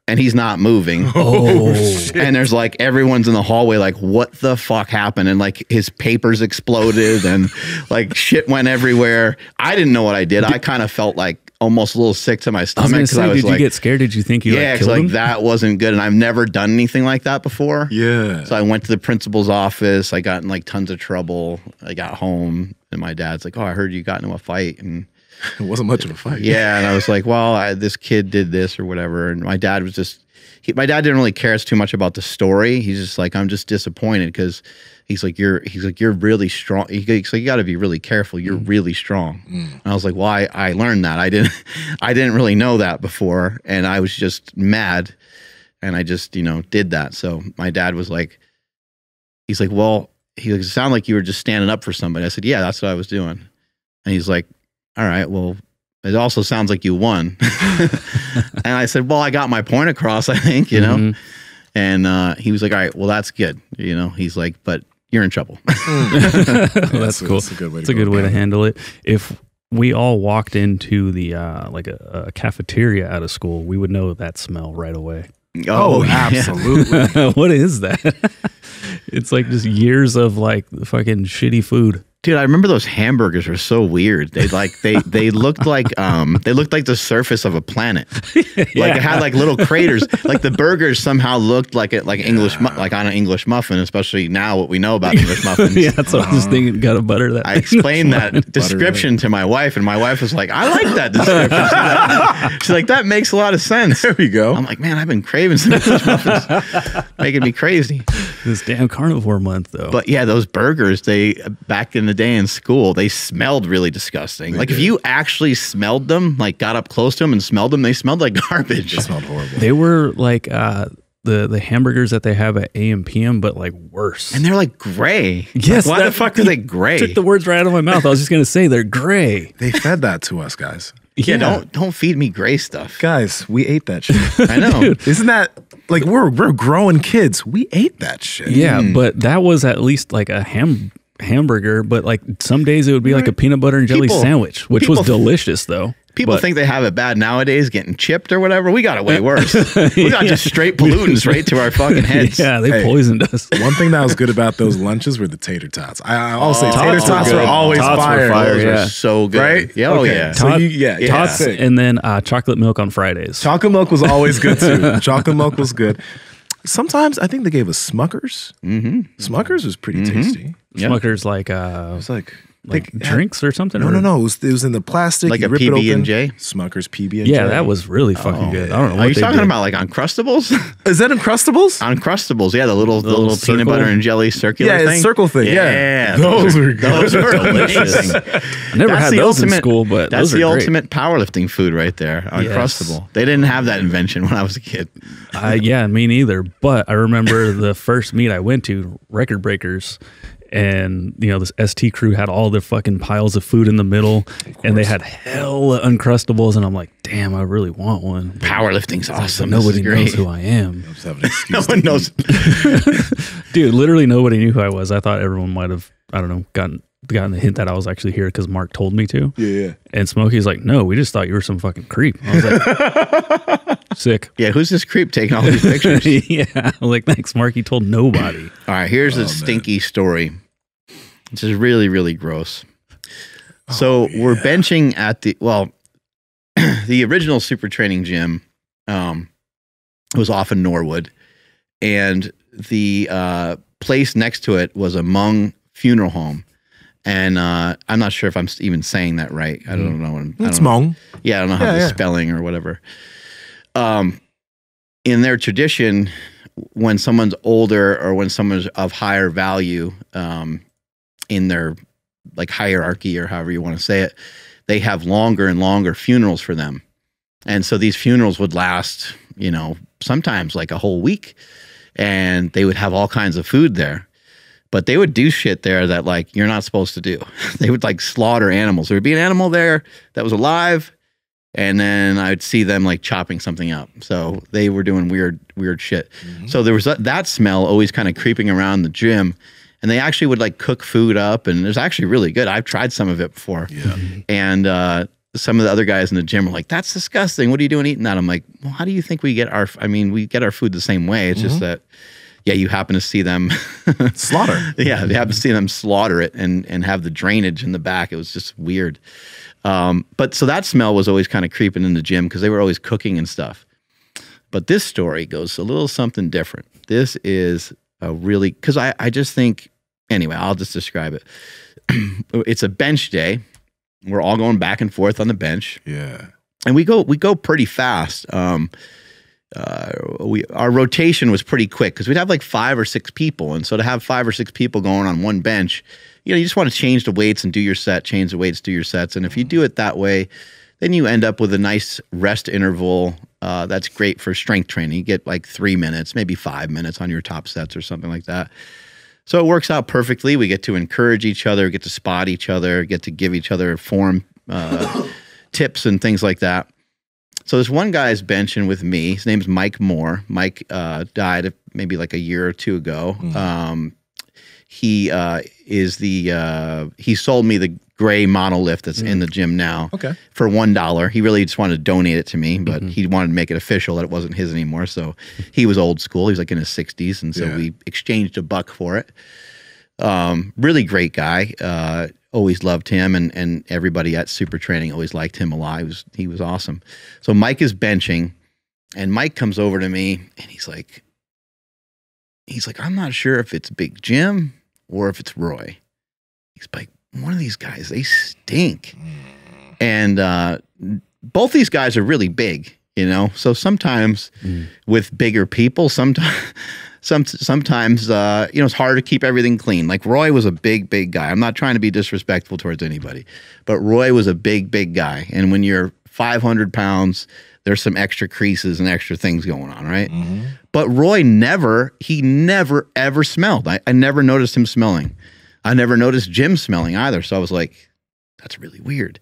And he's not moving. And there's like, everyone's in the hallway like, what the fuck happened? And like his papers exploded and like shit went everywhere. I didn't know what I did. I kind of felt like almost a little sick to my stomach. Did you get scared? Did you think you like killed him? That wasn't good. And I've never done anything like that before. So I went to the principal's office. I got in like tons of trouble. I got home and my dad's like, oh, I heard you got into a fight. And it wasn't much of a fight. Yeah. And I was like, well, this kid did this or whatever. And my dad was just, my dad didn't really care too much about the story. He's just like, I'm just disappointed, because he's like, you're really strong. He's like, you got to be really careful. You're really strong. And I was like, well, I learned that. I didn't really know that before. And I was just mad. And I just, did that. So my dad was like, he's like, well, it sounded like you were just standing up for somebody. I said, yeah, that's what I was doing. And he's like, all right, well, it also sounds like you won. And I said, well, I got my point across, I think, And he was like, all right, well, that's good. He's like, but you're in trouble. That's cool. That's a good way to handle it. If we all walked into the like a cafeteria out of school, we would know that smell right away. Oh, absolutely. What is that? It's like just years of like fucking shitty food. Dude, I remember those hamburgers were so weird. They looked like the surface of a planet. Like it had like little craters. Like the burgers somehow looked like English, like on an English muffin. Especially now, what we know about English muffins. Yeah, that's what I was thinking. Got to butter that. I explained that description to my wife, and my wife was like, "I like that description." She's like, "That makes a lot of sense." There we go. I'm like, "Man, I've been craving some English muffins, making me crazy." This damn carnivore month, though. But yeah, those burgers, back in the day in school, they smelled really disgusting. Like if you actually smelled them, like got up close to them and smelled them, they smelled like garbage. They smelled horrible. They were like the hamburgers that they have at AM/PM, but like worse. And they're like gray. Yes. Like, why the fuck are they gray? Took the words right out of my mouth. I was just gonna say they're gray. They fed that to us, guys. Yeah, don't feed me gray stuff. Guys, we ate that shit. I know. Dude. Isn't that like we're growing kids? We ate that shit. Yeah, but that was at least like a hamburger. But like some days it would be like a peanut butter and jelly sandwich, which was delicious though. People think they have it bad nowadays, getting chipped or whatever. We got it way worse. We got just straight pollutants right to our fucking heads. Yeah, they poisoned us. One thing that was good about those lunches were the tater tots. I'll say tater tots tots were were good. always Tots were fire. fire, Those yeah. are so good. Right? Yeah, oh Okay. yeah. So Tots sick. and then chocolate milk on Fridays. Chocolate milk was always good too. Chocolate milk was good. Sometimes I think they gave us Smuckers. Smuckers was pretty tasty. Yep. Smuckers like It was like drinks or something. No. It was in the plastic. Like you a rip it open. PB&J? Smuckers PB&J. Yeah, that was really fucking good. I don't know Are what you they talking did. about like Uncrustables? Is that Uncrustables? Uncrustables, yeah, the little peanut circle? butter and jelly circular Yeah, thing. it's circle thing. Yeah, Those were good. Those were delicious. I never had those in school, but that's those are the great. ultimate powerlifting food right there. Uncrustable. They didn't have that invention when I was a kid. Yeah, me neither. But I remember the first meet I went to, Record Breakers, and this ST crew had all the fucking piles of food in the middle, and they had hella Uncrustables, and I'm like, damn, I really want one. But Powerlifting's awesome. nobody This is great. knows who I am. I was having an No excuse one to knows. Dude, literally nobody knew who I was. I thought everyone might have, I don't know, gotten the hint that I was actually here because Mark told me to. Yeah. And Smokey's like, no, we just thought you were some fucking creep. I was like, sick. Yeah, who's this creep taking all these pictures? Yeah. I'm like, thanks, Mark. He told nobody. All right, here's a stinky story. This is really, really gross. So we're benching at the original super training gym was off in Norwood, and the place next to it was a Hmong funeral home. And I'm not sure if I'm even saying that right. I don't know. It's Hmong. Yeah, I don't know how the spelling or whatever. In their tradition, when someone's older or when someone's of higher value in their like hierarchy or however you want to say it, they have longer and longer funerals for them. And so these funerals would last, sometimes like a whole week, and they would have all kinds of food there. But they would do shit there that like you're not supposed to do. They would like slaughter animals. There would be an animal there that was alive, and then I'd see them like chopping something up. So they were doing weird shit. So there was that smell always kind of creeping around the gym. And they actually would like cook food up, and it was actually really good. I've tried some of it before. Yeah. And some of the other guys in the gym were like, "That's disgusting. What are you doing eating that?" I'm like, "Well, how do you think we get our? I mean, we get our food the same way. It's just that, yeah, you happen to see them Slaughter. Yeah, they happen to see them slaughter it and have the drainage in the back. It was just weird. But so that smell was always kind of creeping in the gym because they were always cooking and stuff. But this story goes a little something different. This is because I just think, anyway, I'll just describe it. It's a bench day. We're all going back and forth on the bench. Yeah. And we go pretty fast. Our rotation was pretty quick because we'd have like 5 or 6 people. And so to have 5 or 6 people going on one bench, you just want to change the weights and do your set, change the weights, do your sets. And if you do it that way, then you end up with a nice rest interval. That's great for strength training. You get like 3 minutes, maybe 5 minutes on your top sets or something like that. So it works out perfectly. We get to encourage each other, get to spot each other, get to give each other form tips and things like that. So this one guy's benching with me. His name's Mike Moore. Mike died maybe like a year or 2 ago. He sold me the gray monolift that's in the gym now for $1. He really just wanted to donate it to me, but he wanted to make it official that it wasn't his anymore. So he was old school. He was like in his 60s. And so we exchanged $1 for it. Really great guy. Always loved him, and everybody at Super Training always liked him a lot. He was awesome. So Mike is benching, and Mike comes over to me, and he's like, I'm not sure if it's Big Jim or if it's Roy. He's like, one of these guys, they stink. And both these guys are really big, so sometimes with bigger people, sometimes sometimes, it's hard to keep everything clean. Like Roy was a big guy. I'm not trying to be disrespectful towards anybody, but Roy was a big guy. And when you're 500 pounds, there's some extra creases and extra things going on, right? But Roy never ever smelled. I never noticed him smelling. I never noticed Jim smelling either. So I was like, that's really weird.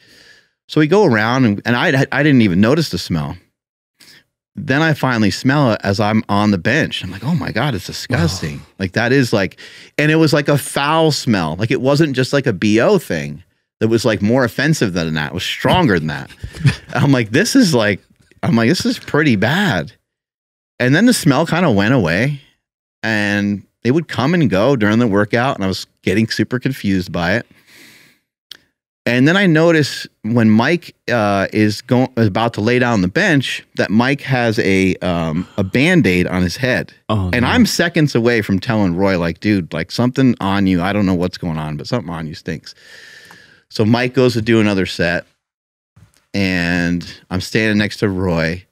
So we go around and I didn't even notice the smell. Then I finally smell it as I'm on the bench. I'm like, oh my God, it's disgusting. Like that is like, and it was like a foul smell. Like it wasn't just like a BO thing. That was like more offensive than that. It was stronger than that. I'm like, this is pretty bad. And then the smell kind of went away and it would come and go during the workout. And I was getting super confused by it. And then I noticed when Mike is about to lay down on the bench that Mike has a Band-Aid on his head. Oh, and no. I'm seconds away from telling Roy, like, dude, like something on you. I don't know what's going on, but something on you stinks. So Mike goes to do another set and I'm standing next to Roy.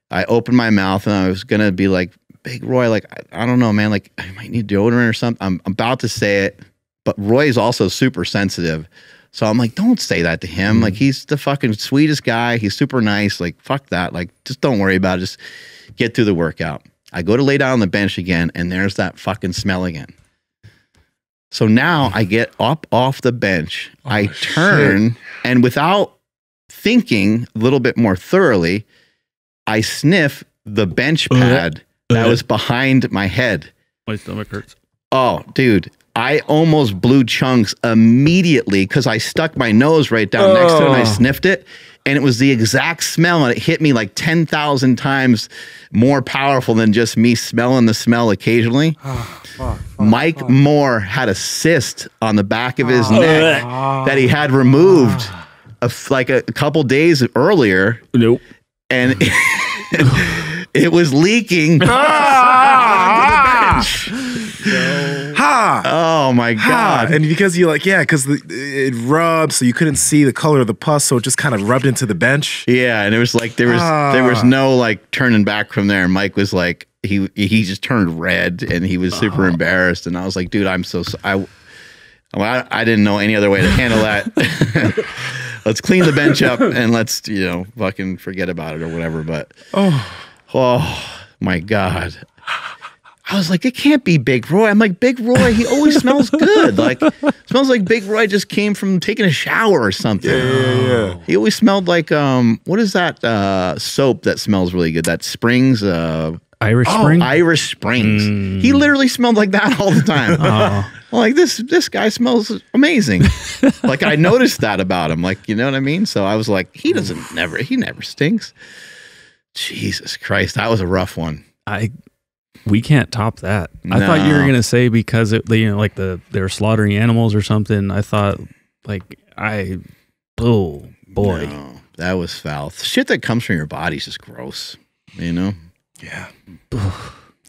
I opened my mouth and I was going to be like, Big Roy, like, I don't know, man, like I might need deodorant or something. I'm about to say it, but Roy's also super sensitive. So I'm like, don't say that to him. Like, he's the fucking sweetest guy. He's super nice. Like, fuck that. Like, just don't worry about it. Just get through the workout. I go to lay down on the bench again and there's that fucking smell again. So now I get up off the bench, I turn, and without thinking a little bit more thoroughly, I sniff the bench pad that was behind my head. My stomach hurts. Oh, dude, I almost blew chunks immediately because I stuck my nose right down next to it and I sniffed it. And it was the exact smell, and it hit me like 10,000 times more powerful than just me smelling the smell occasionally. Mike Moore had a cyst on the back of his neck that he had removed like a couple days earlier. Nope. And it was leaking. Oh my God. And because you like, yeah, because it rubbed, so you couldn't see the color of the pus, so it just kind of rubbed into the bench. Yeah, and it was like there was no like turning back from there. Mike was like he just turned red and he was super embarrassed, and I was like, dude, I didn't know any other way to handle that. Let's clean the bench up and let's fucking forget about it or whatever. But oh my God. I was like, it can't be Big Roy. I'm like, Big Roy, he always smells good. Like, smells like Big Roy just came from taking a shower or something. Yeah. He always smelled like, what is that soap that smells really good? That Springs. Irish Spring? Irish Springs. He literally smelled like that all the time. Well, like, this guy smells amazing. Like, I noticed that about him. Like, you know what I mean? So I was like, he never stinks. Jesus Christ, that was a rough one. We can't top that. I thought you were gonna say because they're slaughtering animals or something. I thought oh boy, no, that was foul. Shit that comes from your body is just gross. Yeah, yeah,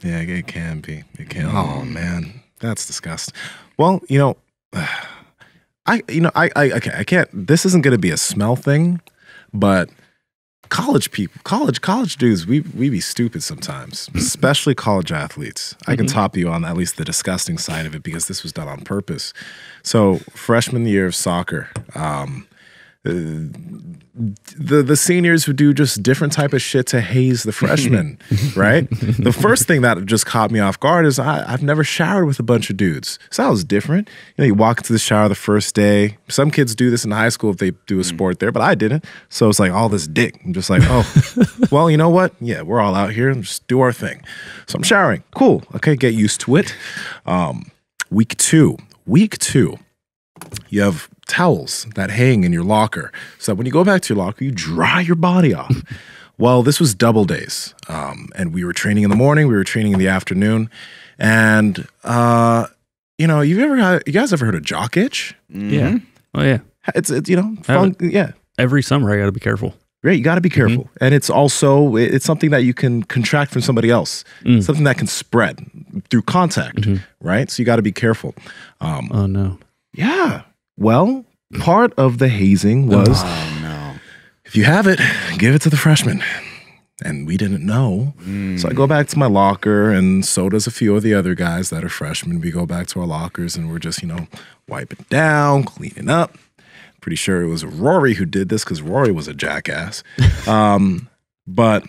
it can be. It can. Oh man, that's disgusting. Well, I can't. This isn't gonna be a smell thing, but. College people, college dudes, we be stupid sometimes, especially college athletes. I can top you on at least the disgusting side of it because this was done on purpose. So freshman year of soccer, the seniors would do just different type of shit to haze the freshmen, right? The first thing that just caught me off guard is I've never showered with a bunch of dudes. So that was different. You walk into the shower the first day. Some kids do this in high school if they do a sport there, but I didn't. So it's like all this dick. I'm just like, oh, well, you know what? Yeah, we're all out here and just do our thing. So I'm showering. Cool. Okay, get used to it. Week two, you have towels that hang in your locker. So when you go back to your locker, you dry your body off. Well, this was double days. And we were training in the morning, we were training in the afternoon. And, you guys ever heard of jock itch? Yeah. Oh, yeah. It's fun. Yeah. Every summer, I got to be careful. Right, you got to be careful. And it's also, it's something that you can contract from somebody else. Something that can spread through contact, right? So you got to be careful. Oh, no. Yeah. Well, part of the hazing was, if you have it, give it to the freshmen. And we didn't know. So I go back to my locker, and so does a few of the other guys that are freshmen. We go back to our lockers, and we're just, wiping down, cleaning up. Pretty sure it was Rory who did this because Rory was a jackass. But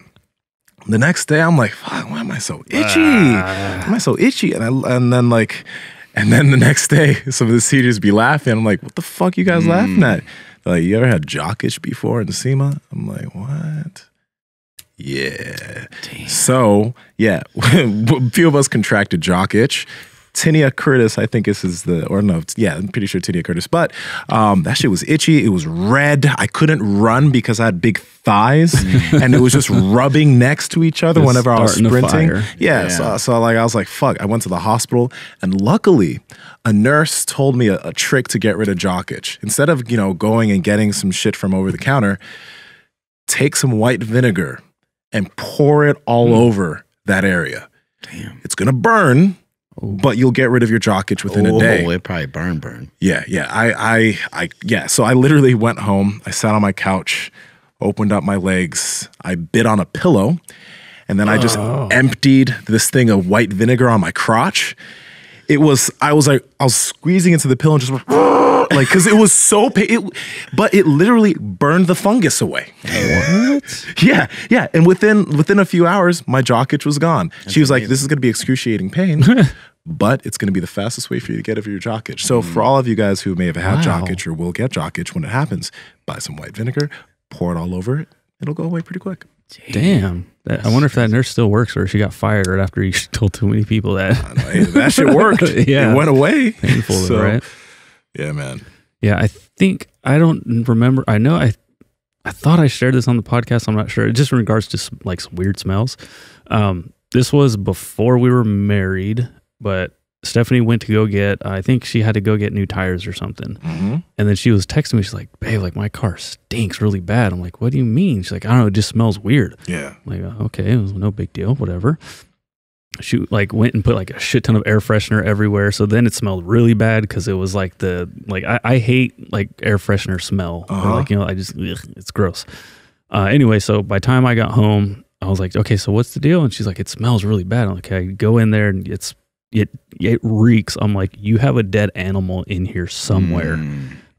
the next day, I'm like, fuck, why am I so itchy? Why am I so itchy? And then the next day, some of the seniors be laughing. I'm like, what the fuck you guys laughing at? They're like, you ever had jock itch before in Nsima? I'm like, what? Yeah. Damn. So, yeah, a few of us contracted jock itch. Tinia Curtis, I think I'm pretty sure Tinia Curtis. But that shit was itchy. It was red. I couldn't run because I had big thighs, and it was just rubbing next to each other whenever I was sprinting. Yeah. So I was like, fuck. I went to the hospital, and luckily, a nurse told me a trick to get rid of jock itch. Instead of going and getting some shit from over the counter, take some white vinegar and pour it all over that area. Damn. It's gonna burn. But you'll get rid of your jock itch within a day. It probably burn. Yeah. So I literally went home. I sat on my couch, opened up my legs. I bit on a pillow, and then I just emptied this thing of white vinegar on my crotch. I was squeezing into the pillow and just because it was so pain. But it literally burned the fungus away. What? Yeah. And within a few hours, my jock itch was gone. She was like, "This is going to be excruciating pain." But it's going to be the fastest way for you to get over your jock itch. So for all of you guys who may have had jock itch or will get jock itch when it happens, buy some white vinegar, pour it all over it. It'll go away pretty quick. Damn. I wonder if that nurse still works or if she got fired right after you told too many people that. Hey, that shit worked. Yeah. It went away. Painful, though, right? Yeah, man. Yeah, I don't remember. I know I thought I shared this on the podcast. I'm not sure. Just in regards to some weird smells. This was before we were married. But Stephanie went to go get, I think she had to go get new tires or something. And then she was texting me. She's like, babe, my car stinks really bad. I'm like, what do you mean? She's like, I don't know. It just smells weird. Yeah. I'm like, okay, it was no big deal, whatever. She went and put a shit ton of air freshener everywhere. So then it smelled really bad because it was I hate air freshener smell. Or it's gross. Anyway, so by the time I got home, I was like, okay, so what's the deal? And she's like, it smells really bad. I'm like, okay, I go in there and it reeks. I'm like, you have a dead animal in here somewhere.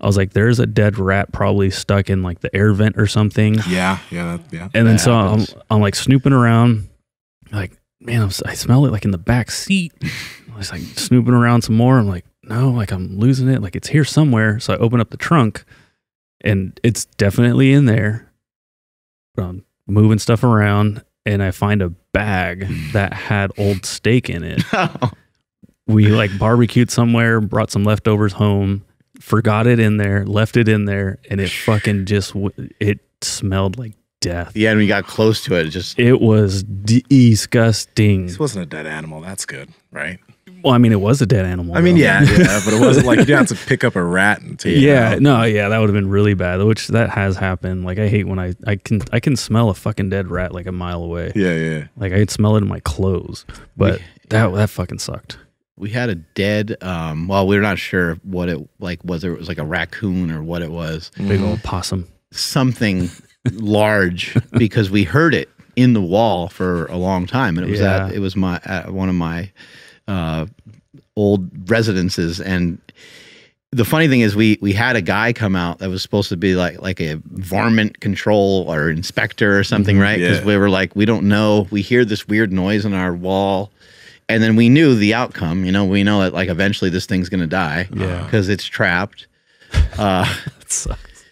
I was like, there's a dead rat probably stuck in the air vent or something. Yeah. And then so I'm snooping around, man, I smell it in the back seat. I was snooping around some more. I'm like, no, I'm losing it. It's here somewhere. So I open up the trunk, and it's definitely in there. But I'm moving stuff around, and I find a bag that had old steak in it. We barbecued somewhere, brought some leftovers home, forgot it in there, left it in there, and it fucking it smelled like death. Yeah, and we got close to it. It was disgusting. This wasn't a dead animal. That's good, right? Well, I mean, it was a dead animal. I mean, yeah, but it wasn't you didn't have to pick up a rat and take it out. That would have been really bad, which that has happened. I hate when I can smell a fucking dead rat a mile away. Yeah. I could smell it in my clothes, but that fucking sucked. We had a dead, we were not sure what it was. It was a raccoon or what it was. Big old possum. Something large because we heard it in the wall for a long time. And it was one of my old residences. And the funny thing is we had a guy come out that was supposed to be like a varmint control or inspector or something, right? Because we were we don't know. We hear this weird noise on our wall. And then we knew the outcome, we know that eventually this thing's going to die because it's trapped. That sucks.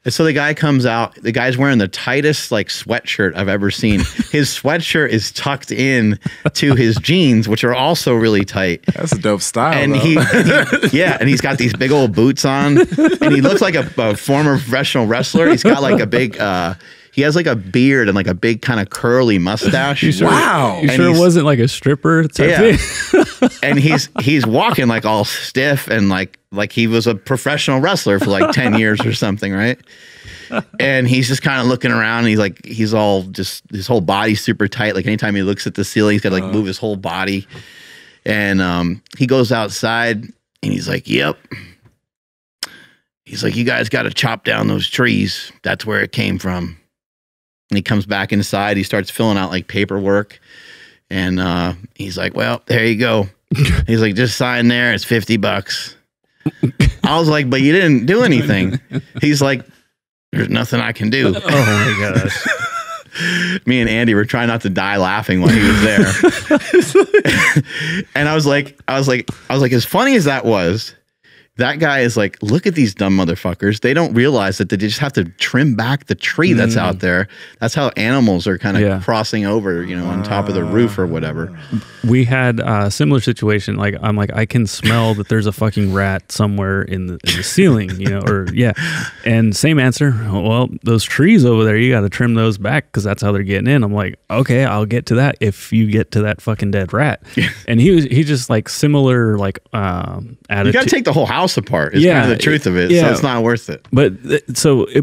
And so the guy comes out, the guy's wearing the tightest sweatshirt I've ever seen. His sweatshirt is tucked in to his jeans, which are also really tight. That's a dope style. And and he's got these big old boots on, and he looks like a former professional wrestler. He's got a big, he has a beard and a big kind of curly mustache. Wow. You sure it wasn't a stripper type thing? And he's walking all stiff and like he was a professional wrestler for 10 years or something, right? And he's just kind of looking around. And he's all just, his whole body's super tight. Anytime he looks at the ceiling, he's got to move his whole body. And he goes outside and he's like, yep. He's like, you guys got to chop down those trees. That's where it came from. And he comes back inside. He starts filling out like paperwork. And he's like, well, there you go. He's like, just sign there. It's $50. I was like, but you didn't do anything. He's like, there's nothing I can do. Oh my gosh. Me and Andy were trying not to die laughing while he was there. And I was like, as funny as that was, that guy is like, look at these dumb motherfuckers. They don't realize that they just have to trim back the tree that's out there. That's how animals are kind of crossing over, you know, on top of the roof or whatever. We had a similar situation. Like, I'm like, I can smell that there's a fucking rat somewhere in the ceiling, you know, or And same answer. Well, those trees over there, you got to trim those back because that's how they're getting in. I'm like, okay, I'll get to that if you get to that fucking dead rat. And he just like similar, like, attitude. You got to take the whole house apart. It's kind of the truth of it. So it's not worth it. But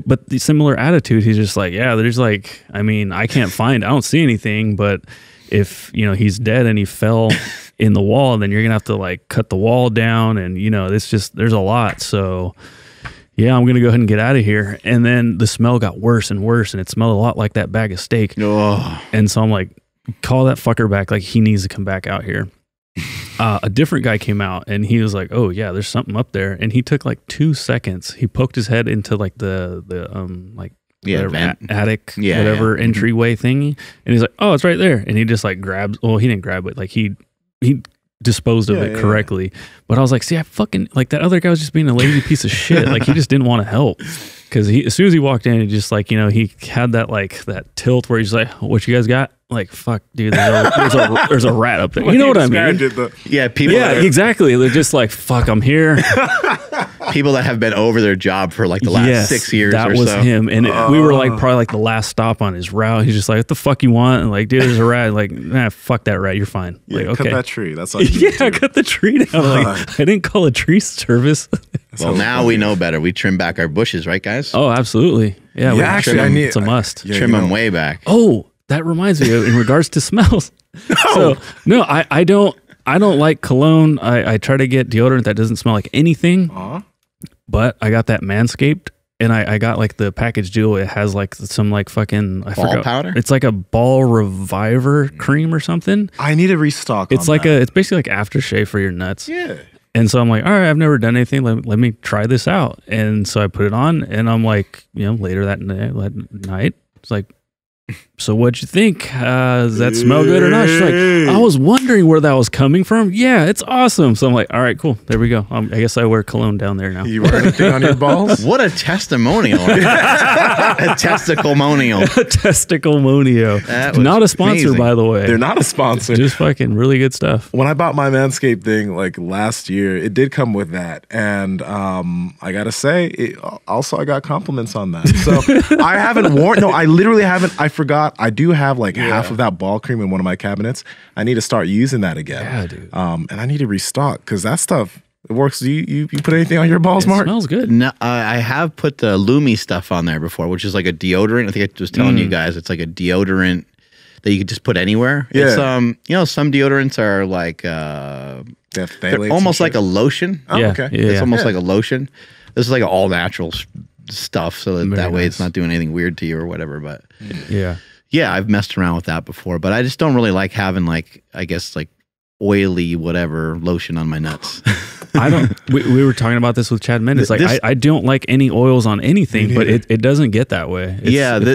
but the similar attitude, he's just like, yeah, there's like, I mean, I don't see anything, but if, you know, he's dead and he fell in the wall, then you're going to have to like cut the wall down. And, you know, it's just, there's a lot. So yeah, I'm going to go ahead and get out of here. And then the smell got worse and worse. And it smelled a lot like that bag of steak. Oh. And so I'm like, call that fucker back. Like, he needs to come back out here. A different guy came out and he was like, oh yeah, there's something up there. And he took like 2 seconds. He poked his head into like the attic, entryway thingy. And he's like, oh, it's right there. And he just like grabs, well, he didn't grab it. Like he disposed of it correctly. But I was like, see, I fucking, like, that other guy was just being a lazy piece of shit. Like, he just didn't want to help. Because as soon as he walked in, he just like, you know, he had that like that tilt where he's like, what you guys got? Like, fuck, dude, there's a rat up there. You know what I mean? People. Yeah, exactly. They're just like, fuck, I'm here. People that have been over their job for like the last 6 years that or was so. him. And we were like probably like the last stop on his route. He's just like, what the fuck you want? And like, dude, there's a rat. Like, nah, fuck that rat. You're fine. Yeah, like, okay. Cut that tree. That's all you cut the tree down. Like, I didn't call a tree service. Well, now we know better. We trim back our bushes, right, guys? Oh, absolutely. Yeah, actually, it's a must. Trim them way back. Oh, that reminds me in regards to smells. So no, I don't like cologne. I try to get deodorant that doesn't smell like anything. But I got that Manscaped, and I got like the package deal. It has like some like fucking ball powder. It's like a ball reviver cream or something. I need to restock. It's like it's basically like aftershave for your nuts. Yeah. And so I'm like, all right, I've never done anything. Let me try this out. And so I put it on, and I'm like, you know, later that night, it's like, so what'd you think? Does that smell good or not? She's like, I was wondering where that was coming from. Yeah, it's awesome. So I'm like, all right, cool. There we go. I guess I wear cologne down there now. You wear anything on your balls? What a testimonial. A testicomonial. A testicomonial. Not a sponsor, amazing. By the way. They're not a sponsor. Just fucking really good stuff. When I bought my Manscaped thing like last year, it did come with that. And I got to say, also I got compliments on that. So I haven't worn, no, I literally haven't, I forgot. I do have like half of that ball cream in one of my cabinets. I need to start using that again. Yeah, dude. And I need to restock because that stuff, it works. You put anything on your balls, Mark? It smells good. No, I have put the Lumi stuff on there before, which is like a deodorant. I think I was telling you guys, it's like a deodorant that you could just put anywhere. Yeah. It's, you know, some deodorants are like, they're almost like a lotion. Oh, Yeah. okay. It's almost like a lotion. This is like an all natural stuff. So that way it's not doing anything weird to you or whatever. But yeah, I've messed around with that before, but I just don't really like having like, I guess like oily whatever lotion on my nuts. I don't. We were talking about this with Chad Mendes. Like I don't like any oils on anything, but it doesn't get that way.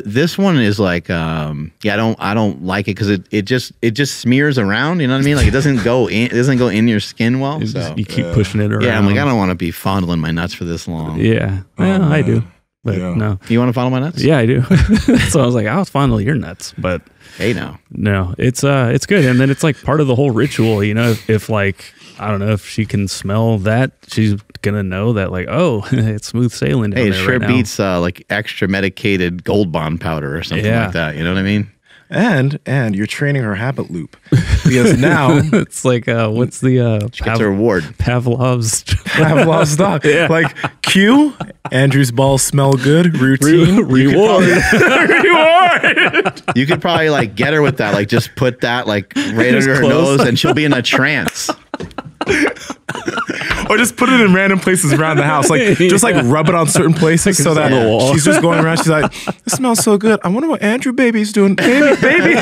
This one is like I don't like it because it just smears around. You know what I mean? Like it doesn't go in your skin well. So you keep pushing it around. Yeah, I'm like, I don't want to be fondling my nuts for this long. Yeah, well, I do. But no. You want to fondle my nuts? Yeah, I do. So I was like, I'll fondle your nuts, but hey, no, it's good. And then it's like part of the whole ritual, you know, if like, I don't know, if she can smell that, she's going to know that like, oh, it's smooth sailing down there. It sure right beats like extra medicated Gold Bond powder or something like that. You know what I mean? And you're training her habit loop because now it's like what's the she gets a reward. Pavlov's dog. Yeah. Like cue, Andrew's balls smell good. Routine reward. Reward. You could probably like get her with that. Like just put that like right under her nose, and she'll be in a trance. Or just put it in random places around the house. Like, just like rub it on certain places so that she's just going around. She's like, it smells so good. I wonder what Andrew baby's doing. Baby.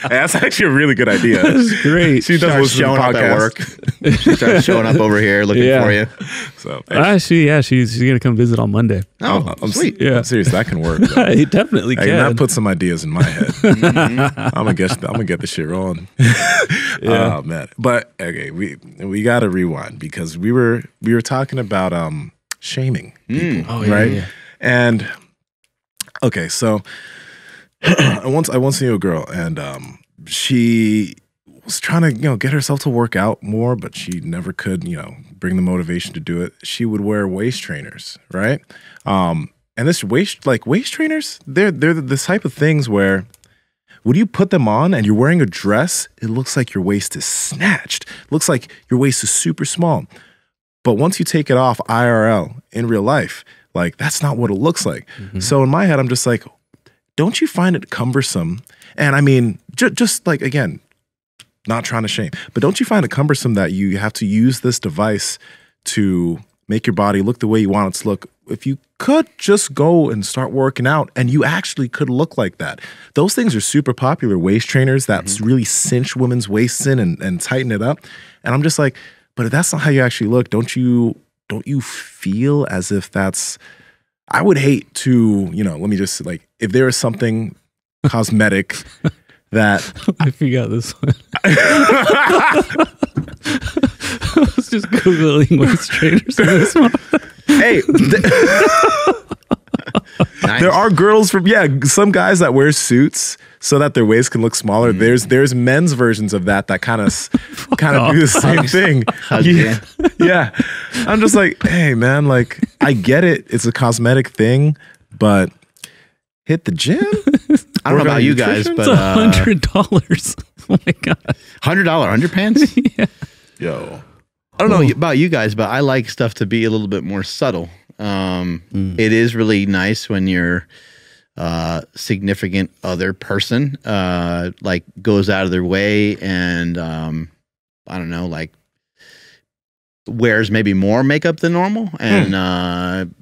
That's actually a really good idea. That's great. She does showing up at work. She starts showing up over here looking for you. So she's gonna come visit on Monday. Oh, sweet. Yeah, I'm serious. That can work. It definitely can. That put some ideas in my head. I'm gonna get the shit rolling. Oh man. But okay, we gotta rewind because we were talking about shaming people, right? Yeah. And okay, so I once knew a girl, and she was trying to get herself to work out more, but she never could bring the motivation to do it. She would wear waist trainers, right? And this waist trainers, they're the type of things where when you put them on and you're wearing a dress, it looks like your waist is snatched. It looks like your waist is super small. But once you take it off IRL in real life, like that's not what it looks like. So in my head, I'm just like, don't you find it cumbersome? And I mean, just like, again, not trying to shame, but don't you find it cumbersome that you have to use this device to make your body look the way you want it to look? If you could just go and start working out and you actually could look like that. Those things are super popular, waist trainers that really cinch women's waists in and tighten it up. And I'm just like, but if that's not how you actually look, don't you feel as if that's, I would hate to, let me just like, if there is something cosmetic that. I forgot this one. I was just Googling waist trainers in this one. Hey. Nice. There are girls some guys that wear suits so that their waist can look smaller. There's men's versions of that kind of do the same thing. Yeah. I'm just like, hey man, like I get it. It's a cosmetic thing, but hit the gym. I don't know about you guys, but $100. Oh my god, $100 underpants. Yeah. Yo, I don't know about you guys, but I like stuff to be a little bit more subtle. It is really nice when your significant other person like goes out of their way and I don't know, like wears maybe more makeup than normal and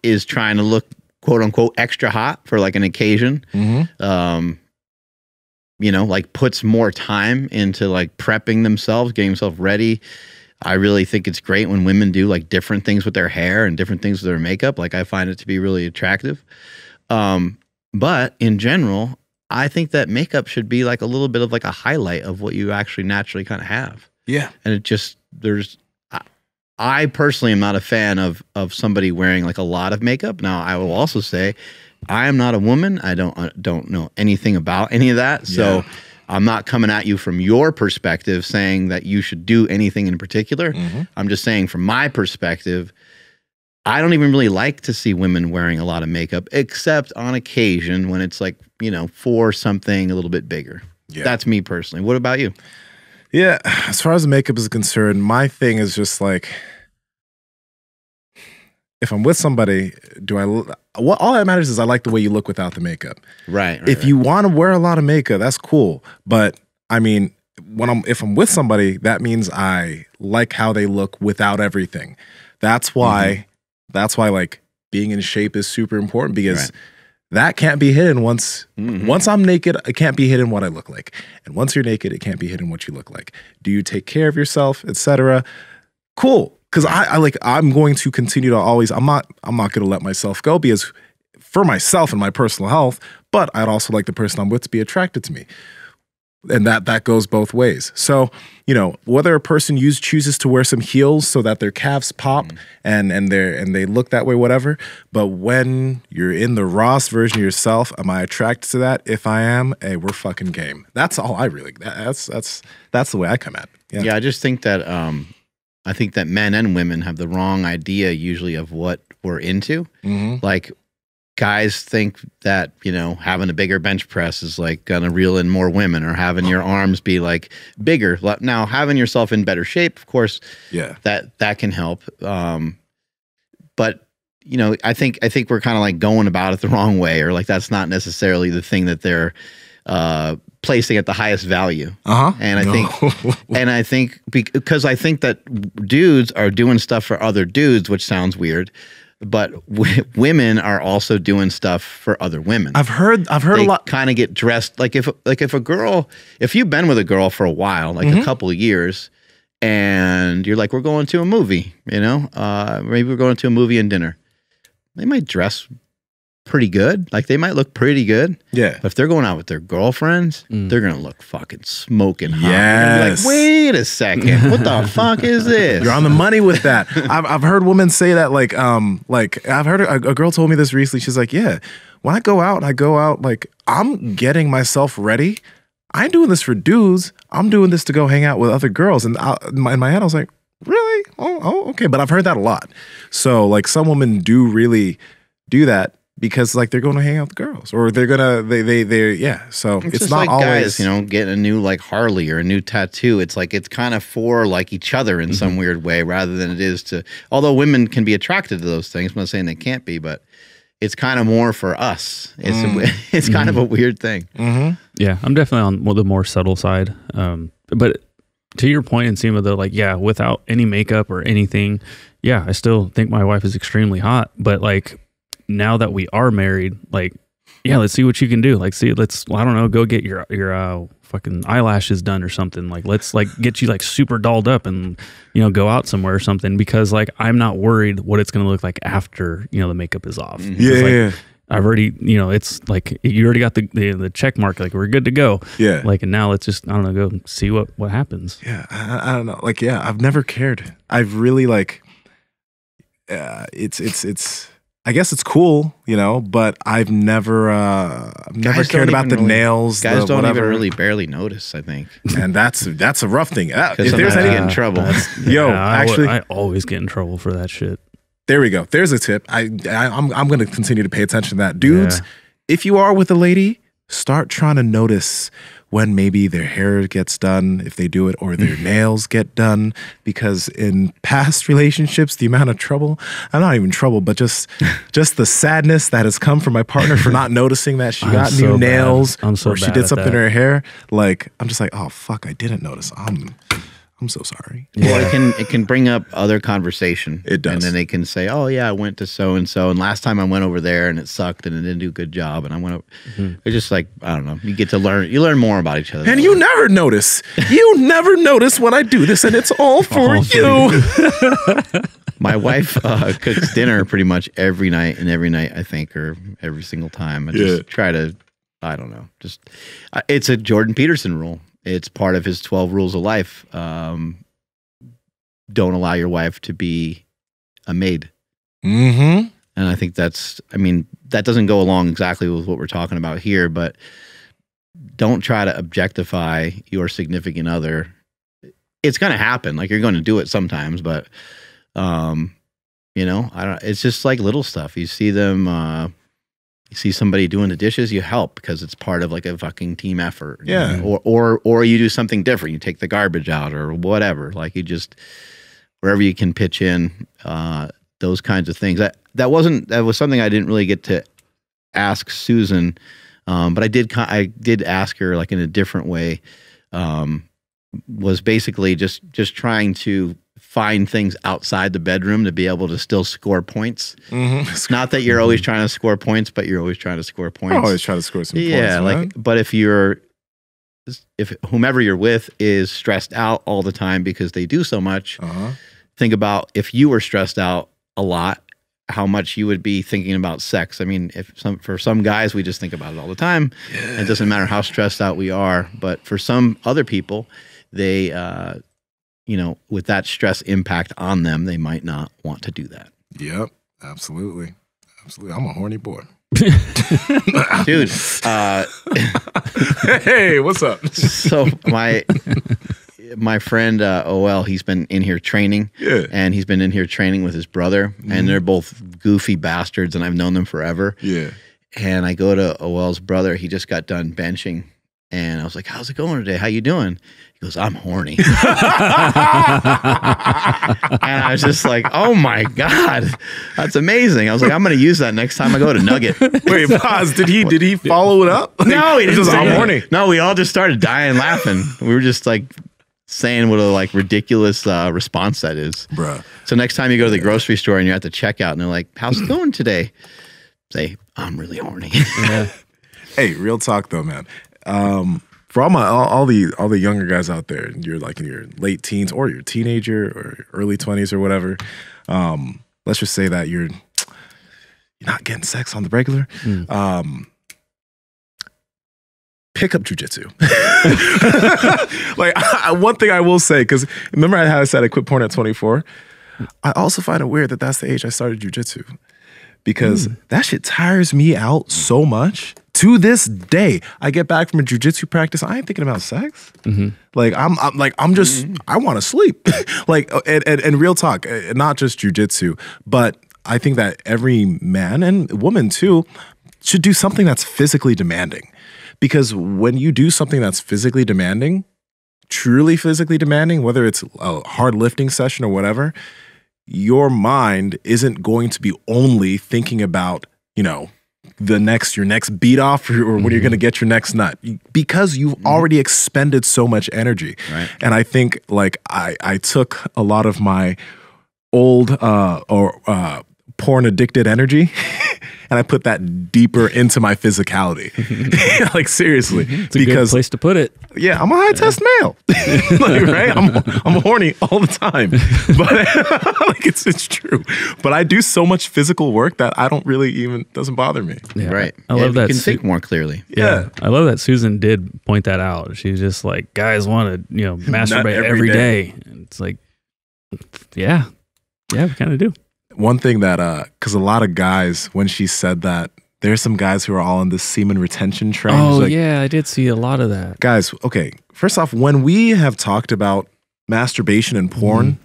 is trying to look quote unquote extra hot for like an occasion. Like puts more time into like prepping themselves, getting themselves ready. I really think it's great when women do like different things with their hair and different things with their makeup. Like I find it to be really attractive. But in general, I think that makeup should be like a little bit of like a highlight of what you actually naturally kind of have. Yeah. And I personally am not a fan of somebody wearing like a lot of makeup. Now I will also say I am not a woman. I don't know anything about any of that. So I'm not coming at you from your perspective saying that you should do anything in particular. I'm just saying from my perspective, I don't even really like to see women wearing a lot of makeup, except on occasion when it's like, for something a little bit bigger. Yeah. That's me personally. What about you? Yeah. As far as makeup is concerned, my thing is just like, if I'm with somebody, all that matters is I like the way you look without the makeup. Right. If you want to wear a lot of makeup, that's cool. But I mean, if I'm with somebody, that means I like how they look without everything. That's why like being in shape is super important because that can't be hidden once I'm naked, it can't be hidden what I look like. And once you're naked, it can't be hidden what you look like. Do you take care of yourself, etc.? Cool. Because I'm going to continue to always, I'm not going to let myself go because for myself and my personal health, but I'd also like the person I'm with to be attracted to me. And that goes both ways. So, whether a person chooses to wear some heels so that their calves pop and they look that way, whatever. But when you're in the rawest version of yourself, am I attracted to that? If I am, hey, we're fucking game. That's all I really, that's the way I come at it. Yeah, I just think that, I think that men and women have the wrong idea usually of what we're into. Like guys think that, having a bigger bench press is like gonna reel in more women or having your arms be like bigger. Now having yourself in better shape, of course, that can help. But I think we're kind of like going about it the wrong way, or like that's not necessarily the thing that they're placing at the highest value. And I think because I think that dudes are doing stuff for other dudes, which sounds weird, but women are also doing stuff for other women. I've heard a lot. Kind of get dressed like if you've been with a girl for a while, like a couple of years, and you're like, we're going to a movie, you know, maybe we're going to a movie and dinner. They might dress pretty good. Like they might look pretty good. Yeah. But if they're going out with their girlfriends, they're going to look fucking smoking hot. Yes. Like, wait a second. What the fuck is this? You're on the money with that. I've heard women say that like I've heard a girl told me this recently. She's like, yeah, when I go out, like I'm getting myself ready. I ain't doing this for dudes. I'm doing this to go hang out with other girls. And in my head, I was like, really? Oh, okay. But I've heard that a lot. So like some women do really do that because like they're going to hang out with girls, or they're yeah. So it's just not like always, guys, you know, getting a new like Harley or a new tattoo. It's like it's kind of for like each other in some weird way, rather than it is to. Although women can be attracted to those things, I'm not saying they can't be, but it's kind of more for us. It's kind of a weird thing. Yeah, I'm definitely on the more subtle side. But to your point, Nsima, though, like, yeah, without any makeup or anything, yeah, I still think my wife is extremely hot. But like now that we are married, like, yeah, let's see what you can do. Like, I don't know, go get your fucking eyelashes done or something. Like, let's like get you like super dolled up and, you know, go out somewhere or something, because like I'm not worried what it's going to look like after, you know, the makeup is off. Yeah. I've already, you know, it's like you already got the check mark, like we're good to go. Yeah. Like, and now let's just, I don't know, go see what happens. Yeah. I don't know. Like, yeah, I've never cared. I've really like, it's, I guess it's cool, you know, but I've never cared about the nails. Guys don't even really barely notice, I think. And that's a rough thing. If there's any in trouble. I always get in trouble for that shit. There we go. There's a tip. I'm going to continue to pay attention to that. Dudes, if you are with a lady, start trying to notice when maybe their hair gets done, if they do it, or their nails get done. Because in past relationships, the amount of trouble, I'm not even trouble, but just the sadness that has come from my partner for not noticing that she got new nails, or she did something in her hair. Like, I'm just like, oh, fuck, I didn't notice. I'm so sorry. Well, it can bring up other conversation. It does. And then they can say, oh, yeah, I went to so-and-so, and last time I went over there and it sucked and it didn't do a good job. And I went over. It's just like, I don't know. You get to learn. You learn more about each other. And you never notice. You never notice when I do this, and it's all for you. My wife cooks dinner pretty much every night, I think, or every single time. I just try to, I don't know. It's a Jordan Peterson rule. It's part of his 12 rules of life. Don't allow your wife to be a maid. And I think that doesn't go along exactly with what we're talking about here, but don't try to objectify your significant other. It's going to happen. Like, you're going to do it sometimes, but, you know, it's just like little stuff. You see them, you see somebody doing the dishes, you help because it's part of like a fucking team effort. Yeah. You know? Or you do something different. You take the garbage out or whatever. Like, you just, wherever you can pitch in, those kinds of things. That was something I didn't really get to ask Susan, but I did ask her like in a different way. Was basically just trying to find things outside the bedroom to be able to still score points. It's not that you're always trying to score points, but you're always trying to score points. I always try to score some points. Yeah, like, but if whomever you're with is stressed out all the time because they do so much, think about if you were stressed out a lot, how much you would be thinking about sex. I mean, for some guys, we just think about it all the time. It doesn't matter how stressed out we are, but for some other people, they, you know, with that stress impact on them, they might not want to do that. Yep, absolutely. Absolutely. I'm a horny boy. Dude. Hey, what's up? So my friend OL, he's been in here training. Yeah. And he's been in here training with his brother. And they're both goofy bastards, and I've known them forever. Yeah. And I go to OL's brother. He just got done benching And I was like, how's it going today? How you doing? He goes, I'm horny. And I was just like, oh my God, that's amazing. I was like, I'm going to use that next time I go to Nugget. Wait, pause. Did he follow it up? No, he didn't just, say I'm that. horny. No, we all just started dying laughing. We were just like saying what a like ridiculous response that is. Bruh. So next time you go to the grocery store and you're at the checkout and they're like, how's it going today? Say, I'm really horny. Hey, real talk though, man. For all the younger guys out there, you're like in your late teens or you're a teenager or early 20s or whatever. Let's just say that you're not getting sex on the regular. Pick up jujitsu. Like one thing I will say, because remember how I said I quit porn at 24? I also find it weird that that's the age I started jujitsu. Because that shit tires me out so much. To this day, I get back from a jujitsu practice, I ain't thinking about sex. Like I'm just I want to sleep. Like and real talk, not just jujitsu, but I think that every man and woman too should do something that's physically demanding. Because when you do something that's physically demanding, truly physically demanding, whether it's a hard lifting session or whatever, your mind isn't going to be only thinking about, you know, your next beat off or when you're going to get your next nut, because you've already expended so much energy. Right. And I think like I took a lot of my old porn addicted energy and I put that deeper into my physicality. Like seriously, It's a good place to put it. Yeah, I'm a high test male, like, right? I'm horny all the time, but like it's true. But I do so much physical work that I don't really even doesn't bother me. Yeah. Right. I love that. You can think more clearly. Yeah. I love that Susan did point that out. She's just like, guys want to, masturbate every every day. day. And it's like, yeah, we kind of do. One thing that, because a lot of guys, when she said that, there's some guys who are all in this semen retention train. Oh, Like, yeah, I did see a lot of that. guys, okay, first off, when we have talked about masturbation and porn,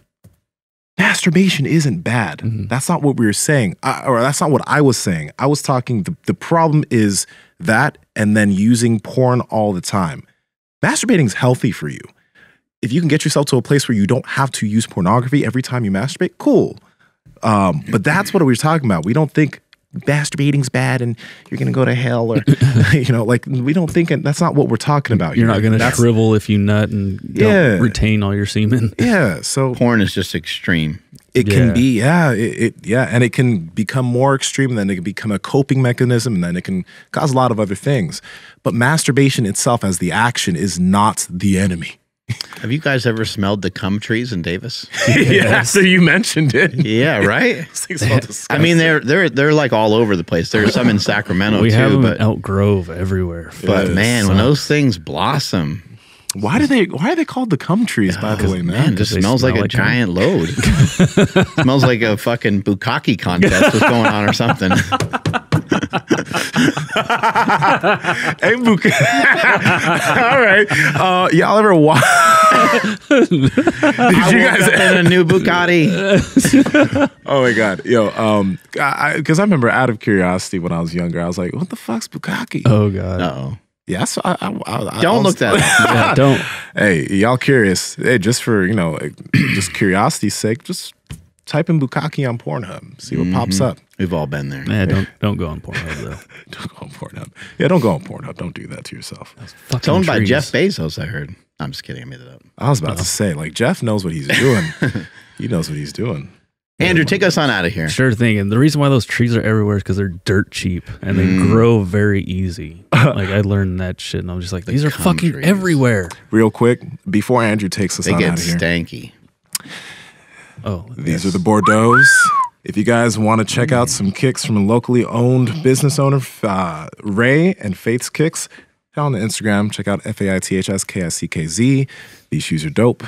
masturbation isn't bad. That's not what we were saying, or that's not what I was saying. I was talking, the problem is that, and then using porn all the time. Masturbating is healthy for you. If you can get yourself to a place where you don't have to use pornography every time you masturbate, cool. But that's what we were talking about. We don't think masturbating's bad and you're going to go to hell or, like we don't think that's not what we're talking about. You're not going to shrivel if you nut and don't retain all your semen. Yeah. So Porn is just extreme. it can be, and it can become more extreme, and then it can become a coping mechanism, and then it can cause a lot of other things. But masturbation itself as the action is not the enemy. Have you guys ever smelled the cum trees in Davis? Yeah, so you mentioned it. Yeah, right. These things smell disgusting. I mean, they're like all over the place. There's some in Sacramento We have too, them but in Elk Grove everywhere. but Yeah, man, when those things blossom, why are they called the cum trees, by the way, man? man, it just they smells like smell a like cum. giant load. Smells like a fucking bukkake contest was going on or something. Hey, Buka. All right. Y'all ever watch? Did you guys in a new Bugatti? Oh my God. Yo, because I remember out of curiosity when I was younger, I was like, what the fuck's bukkake? Oh, God. Uh-oh. Yeah, so I Don't look that up. Yeah, don't. Hey, y'all curious? Hey, just for, just curiosity's sake, just type in bukkake on Pornhub. See what pops up. We've all been there. Yeah, don't go on Pornhub, though. Don't go on Pornhub. Yeah, don't go on Pornhub. Don't do that to yourself. It's owned by Jeff Bezos, I heard. I'm just kidding. I made it up. I was about to say, like, Jeff knows what he's doing. He knows what he's doing. Andrew, take us on out of here. Sure thing. And the reason why those trees are everywhere is because they're dirt cheap and they grow very easy. Like I learned that shit and I'm just like, these are cum fucking trees. everywhere. Real quick, before Andrew takes us They on get out of here, stanky. Oh, these are the Bordeaux. If you guys want to check out some kicks from a locally owned business owner, Ray and Faith's Kicks, head on to Instagram. Check out FAITHSKICKZ. These shoes are dope.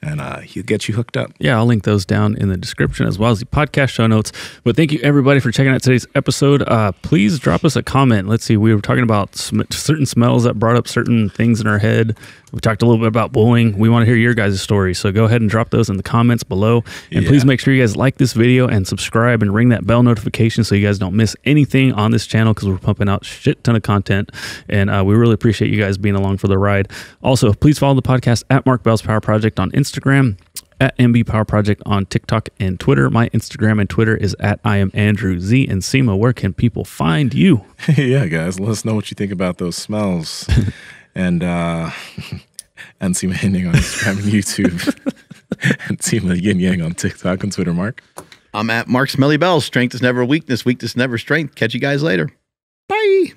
and he'll get you hooked up. Yeah, I'll link those down in the description as well as the podcast show notes. But thank you everybody for checking out today's episode. Please drop us a comment. Let's see, we were talking about certain smells that brought up certain things in our head. We talked a little bit about bullying. We want to hear your guys' stories. So go ahead and drop those in the comments below. And please make sure you guys like this video and subscribe and ring that bell notification so you guys don't miss anything on this channel, because we're pumping out shit ton of content. And we really appreciate you guys being along for the ride. Also, please follow the podcast at Mark Bell's Power Project on Instagram, at MB Power Project on TikTok and Twitter. My Instagram and Twitter is at I am Andrew Z. And Nsima, where can people find you? Yeah, guys, let us know what you think about those smells. And Nsima Inyang on Instagram and YouTube. And Nsima Inyang on TikTok and Twitter, Mark. I'm at Mark Smelly Bell. Strength is never weakness. Weakness never strength. Catch you guys later. Bye.